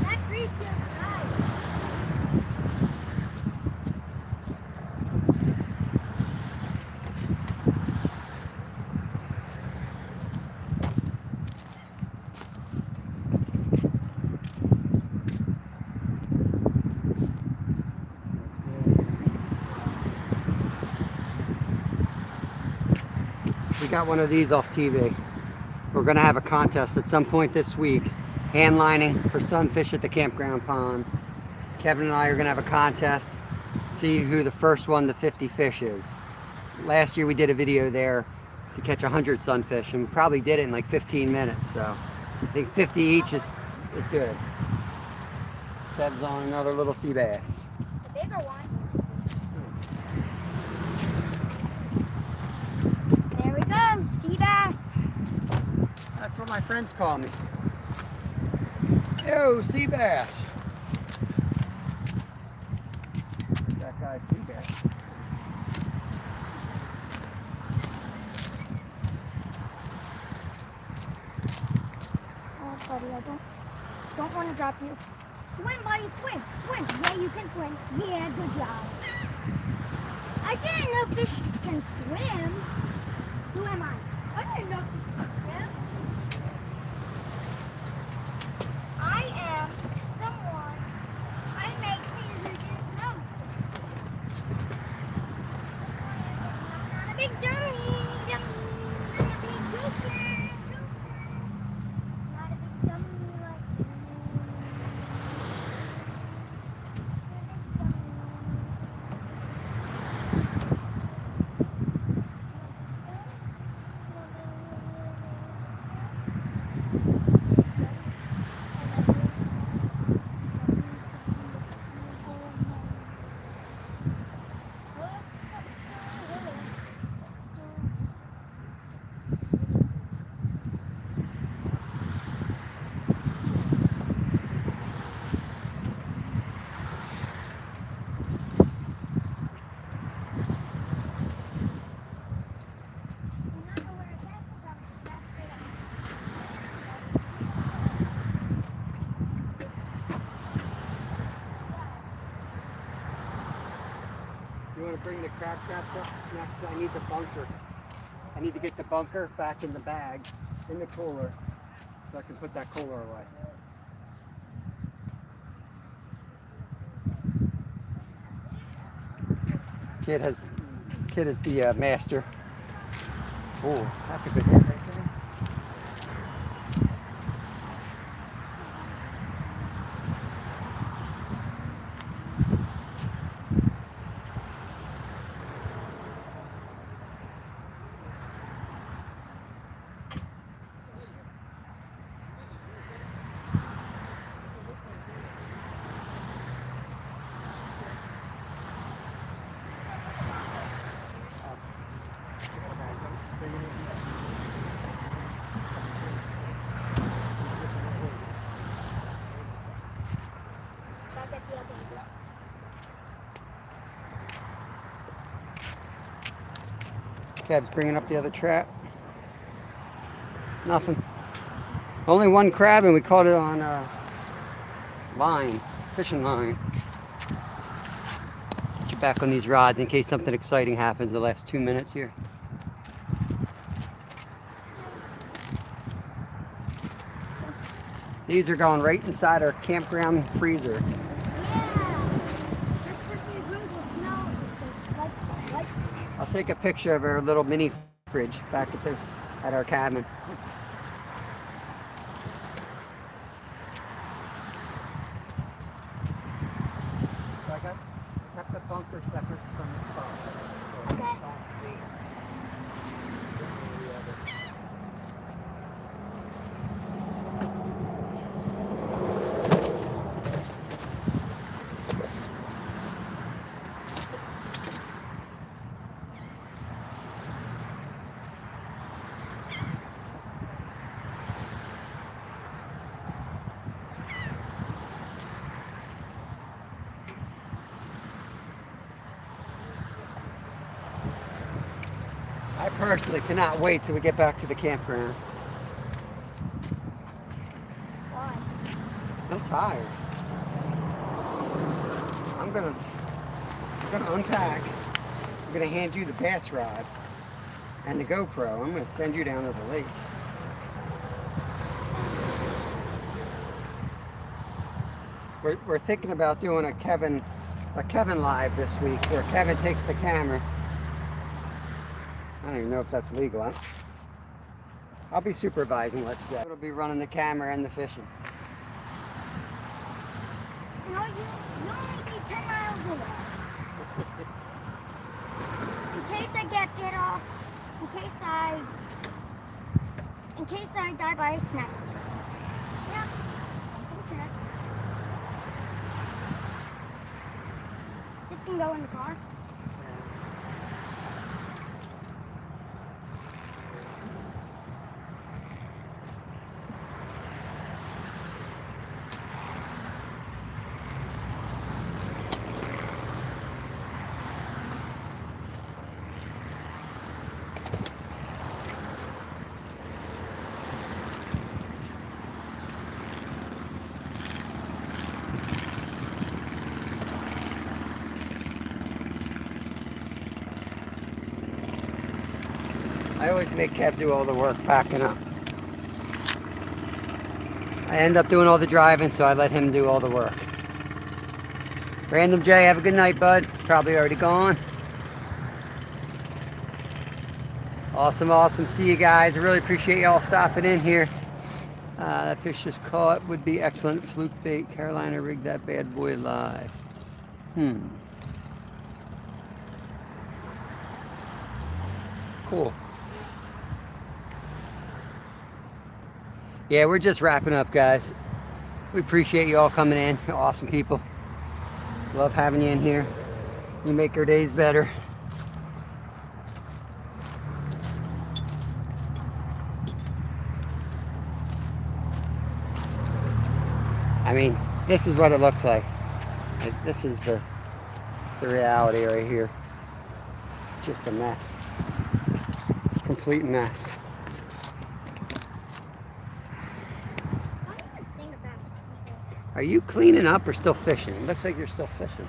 That grease feels nice. We got one of these off TV. We're going to have a contest at some point this week. Hand lining for sunfish at the campground pond. Kevin and I are going to have a contest. See who the first one to 50 fish is. Last year we did a video there to catch 100 sunfish, and we probably did it in like 15 minutes. So I think 50 each is good. Kev's on another little sea bass. The bigger one. There we go, sea bass. That's what my friends call me. Yo, sea bass. That guy's sea bass. Oh, buddy, I don't want to drop you. Swim, buddy, swim, swim. Yeah, you can swim. Yeah, good job. I didn't know fish can swim. Who am I? I didn't know fish can swim. I am someone. I make things who didn't know. I'm not a big dummy. I'm a big joker. Not a big dummy like you. going to bring the crab traps up next. I need the bunker. I need to get the bunker back in the bag, in the cooler, so I can put that cooler away. Kid is the master. Oh, that's a good hit right there. Back at the other one. Kev's bringing up the other trap. Nothing. Only one crab, and we caught it on line, fishing line. Get you back on these rods in case something exciting happens the last 2 minutes here. These are going right inside our campground freezer. Yeah. That's what you drink with snow. It's like I'll take a picture of our little mini fridge back at our cabin. So I kept the bunker separate from the spot. So Okay. I personally cannot wait till we get back to the campground. Why? I'm tired. I'm gonna unpack. I'm gonna hand you the bass rod and the GoPro. I'm gonna send you down to the lake. We're thinking about doing a Kevin live this week, where Kevin takes the camera. I don't even know if that's legal. I'll be supervising, let's say. It'll be running the camera and the fishing. No, you only be 10 miles away. In case I get bit off, in case I die by a snake. Yeah, unfortunate. This can go in the car. I always make Kev do all the work packing up. I end up doing all the driving, so I let him do all the work. Random J, have a good night, bud. Probably already gone. Awesome. See you guys. I really appreciate y'all stopping in here. That fish just caught. Would be excellent fluke bait. Carolina rigged that bad boy live. Cool. Yeah, we're just wrapping up, guys. We appreciate you all coming in. You're awesome people. Love having you in here. You make our days better. I mean, this is what it looks like. This is the reality right here. It's just a mess. Complete mess. Are you cleaning up or still fishing? It looks like you're still fishing.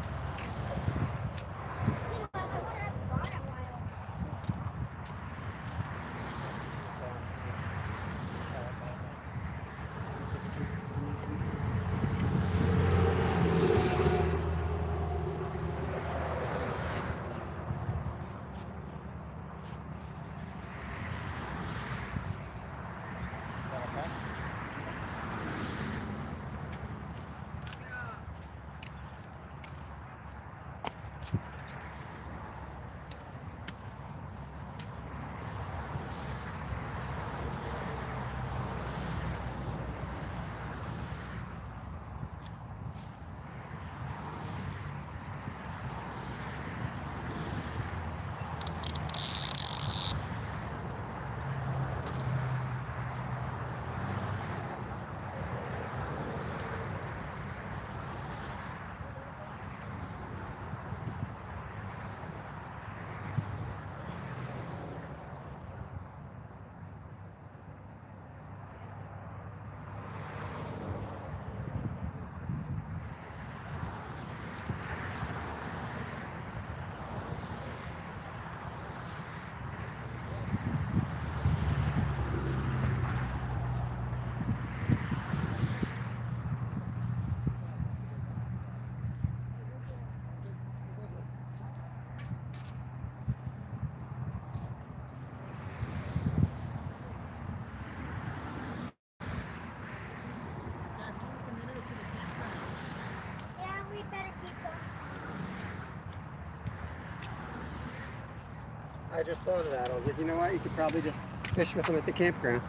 I just thought of that. I was like, you know what? You could probably just fish with them at the campground.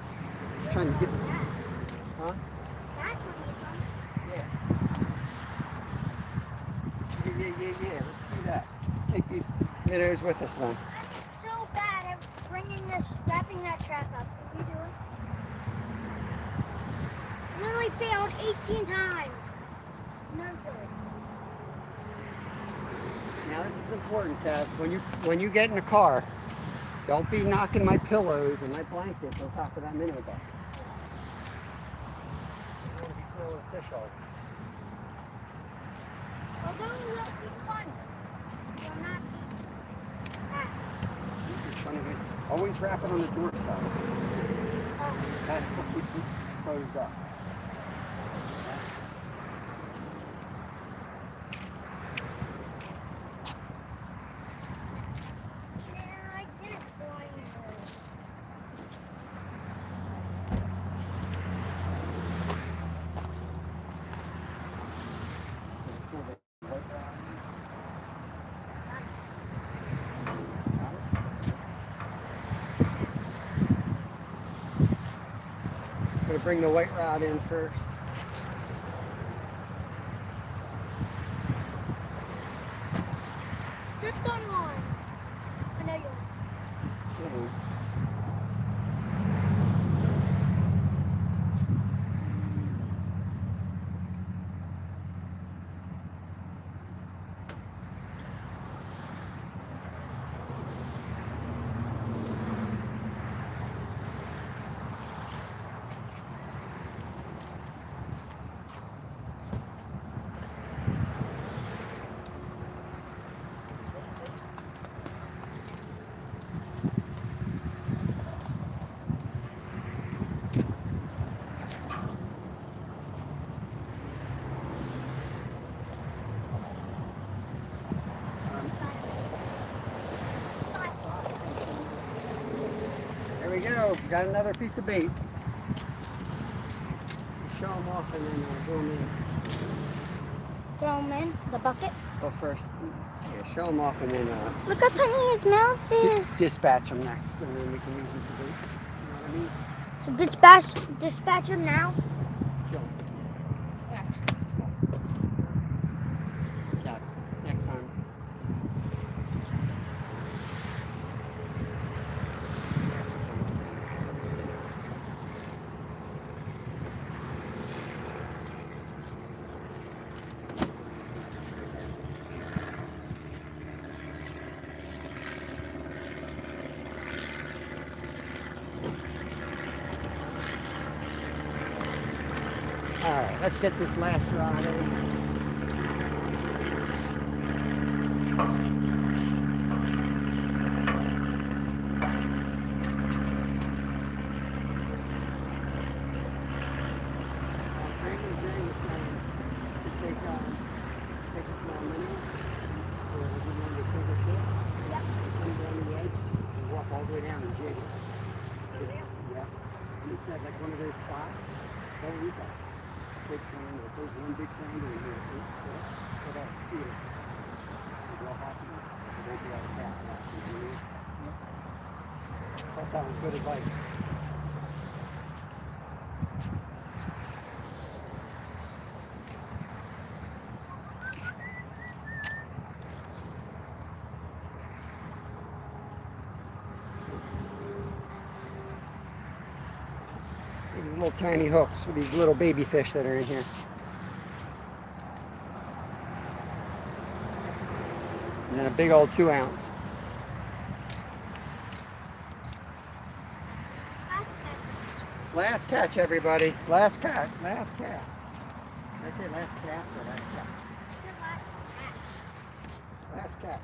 Trying to get. Huh? That's what he's on. Yeah. Yeah. Let's do that. Let's take these minnows with us then. I'm so bad at wrapping that trap up. Can you do it? Literally failed 18 times. No good. Now this is important, Kev. When you get in the car, don't be knocking my pillows and my blankets on top of that minnow bucket. You want to be smelling a fish all. Although it will be fun, it will not be bad. It's funny. Always wrap it on the door side. That's what keeps it closed up. Yeah, I did it for you. I'm going to bring the white rod in first. Stripped on line. I know you'll. Mhm. There we go. Got another piece of bait. Show them off and then throw them in. Throw him in the bucket. Well, first, yeah, show them off and then Look how tiny his mouth is. dispatch them next, and then we can use them for bait. You know what I mean? So dispatch him now. Kill 'em. Yeah. Next time. All right, let's get this last rod in. Franklin's doing is to take a small minnow, or if you want to take a fish, Yep. come down the edge and walk all the way down and jig it. Yeah. And it said like one of those spots. Don't eat that. Big triangle. There's one big triangle in here. See? So that's here. It's real happy. You won't be able to cast that. You know what I mean? Thought that was good advice. These little tiny hooks with these little baby fish that are in here. And then a big old 2-ounce. Last catch, everybody. Last catch. Last cast. Did I say last cast or last catch? Last catch.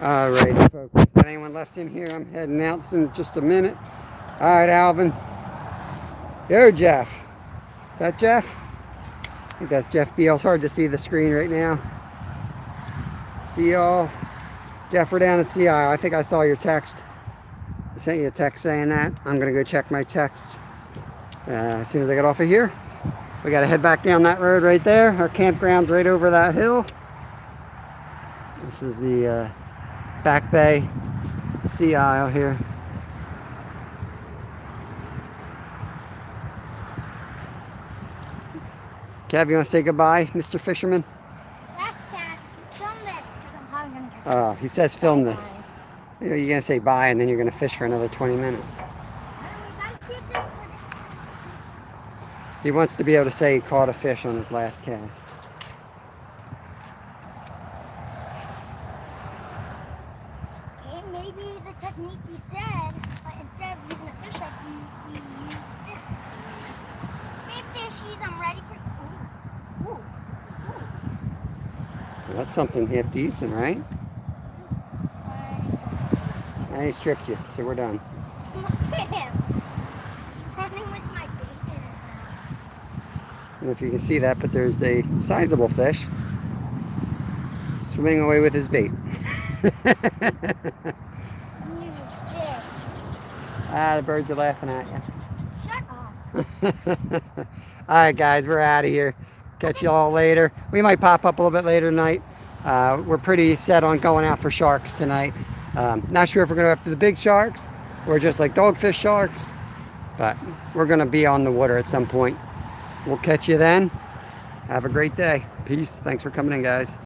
Alright, folks. If there's anyone left in here, I'm heading out in just a minute. Alright, Alvin. Yo, Jeff. Is that Jeff? I think that's Jeff Beal. It's hard to see the screen right now. See y'all. Jeff, we're down at CI. I think I saw your text. I sent you a text saying that. I'm going to go check my text as soon as I get off of here. We got to head back down that road right there. Our campground's right over that hill. This is the back bay CI out here. Kev, you want to say goodbye, Mr. Fisherman? Last cast. Film this, because I'm probably going to catch Oh, he says film this. You know, you're going to say bye and then you're going to fish for another 20 minutes. He wants to be able to say he caught a fish on his last cast. And maybe the technique you said, but instead of using a fish like you use this. Hey fishies, I'm ready for... Ooh. Ooh. Well, that's something half decent, right? I stripped you, so we're done. Look at him. He's running with my bait in his mouth. And if you can see that, but there's a sizable fish swimming away with his bait. You fish. Ah, the birds are laughing at you. Shut up. Alright guys, we're out of here. Catch you all later. We might pop up a little bit later tonight. We're pretty set on going out for sharks tonight. Not sure if we're going to go after the big sharks or just like dogfish sharks, but we're going to be on the water at some point. We'll catch you then. Have a great day. Peace. Thanks for coming in, guys.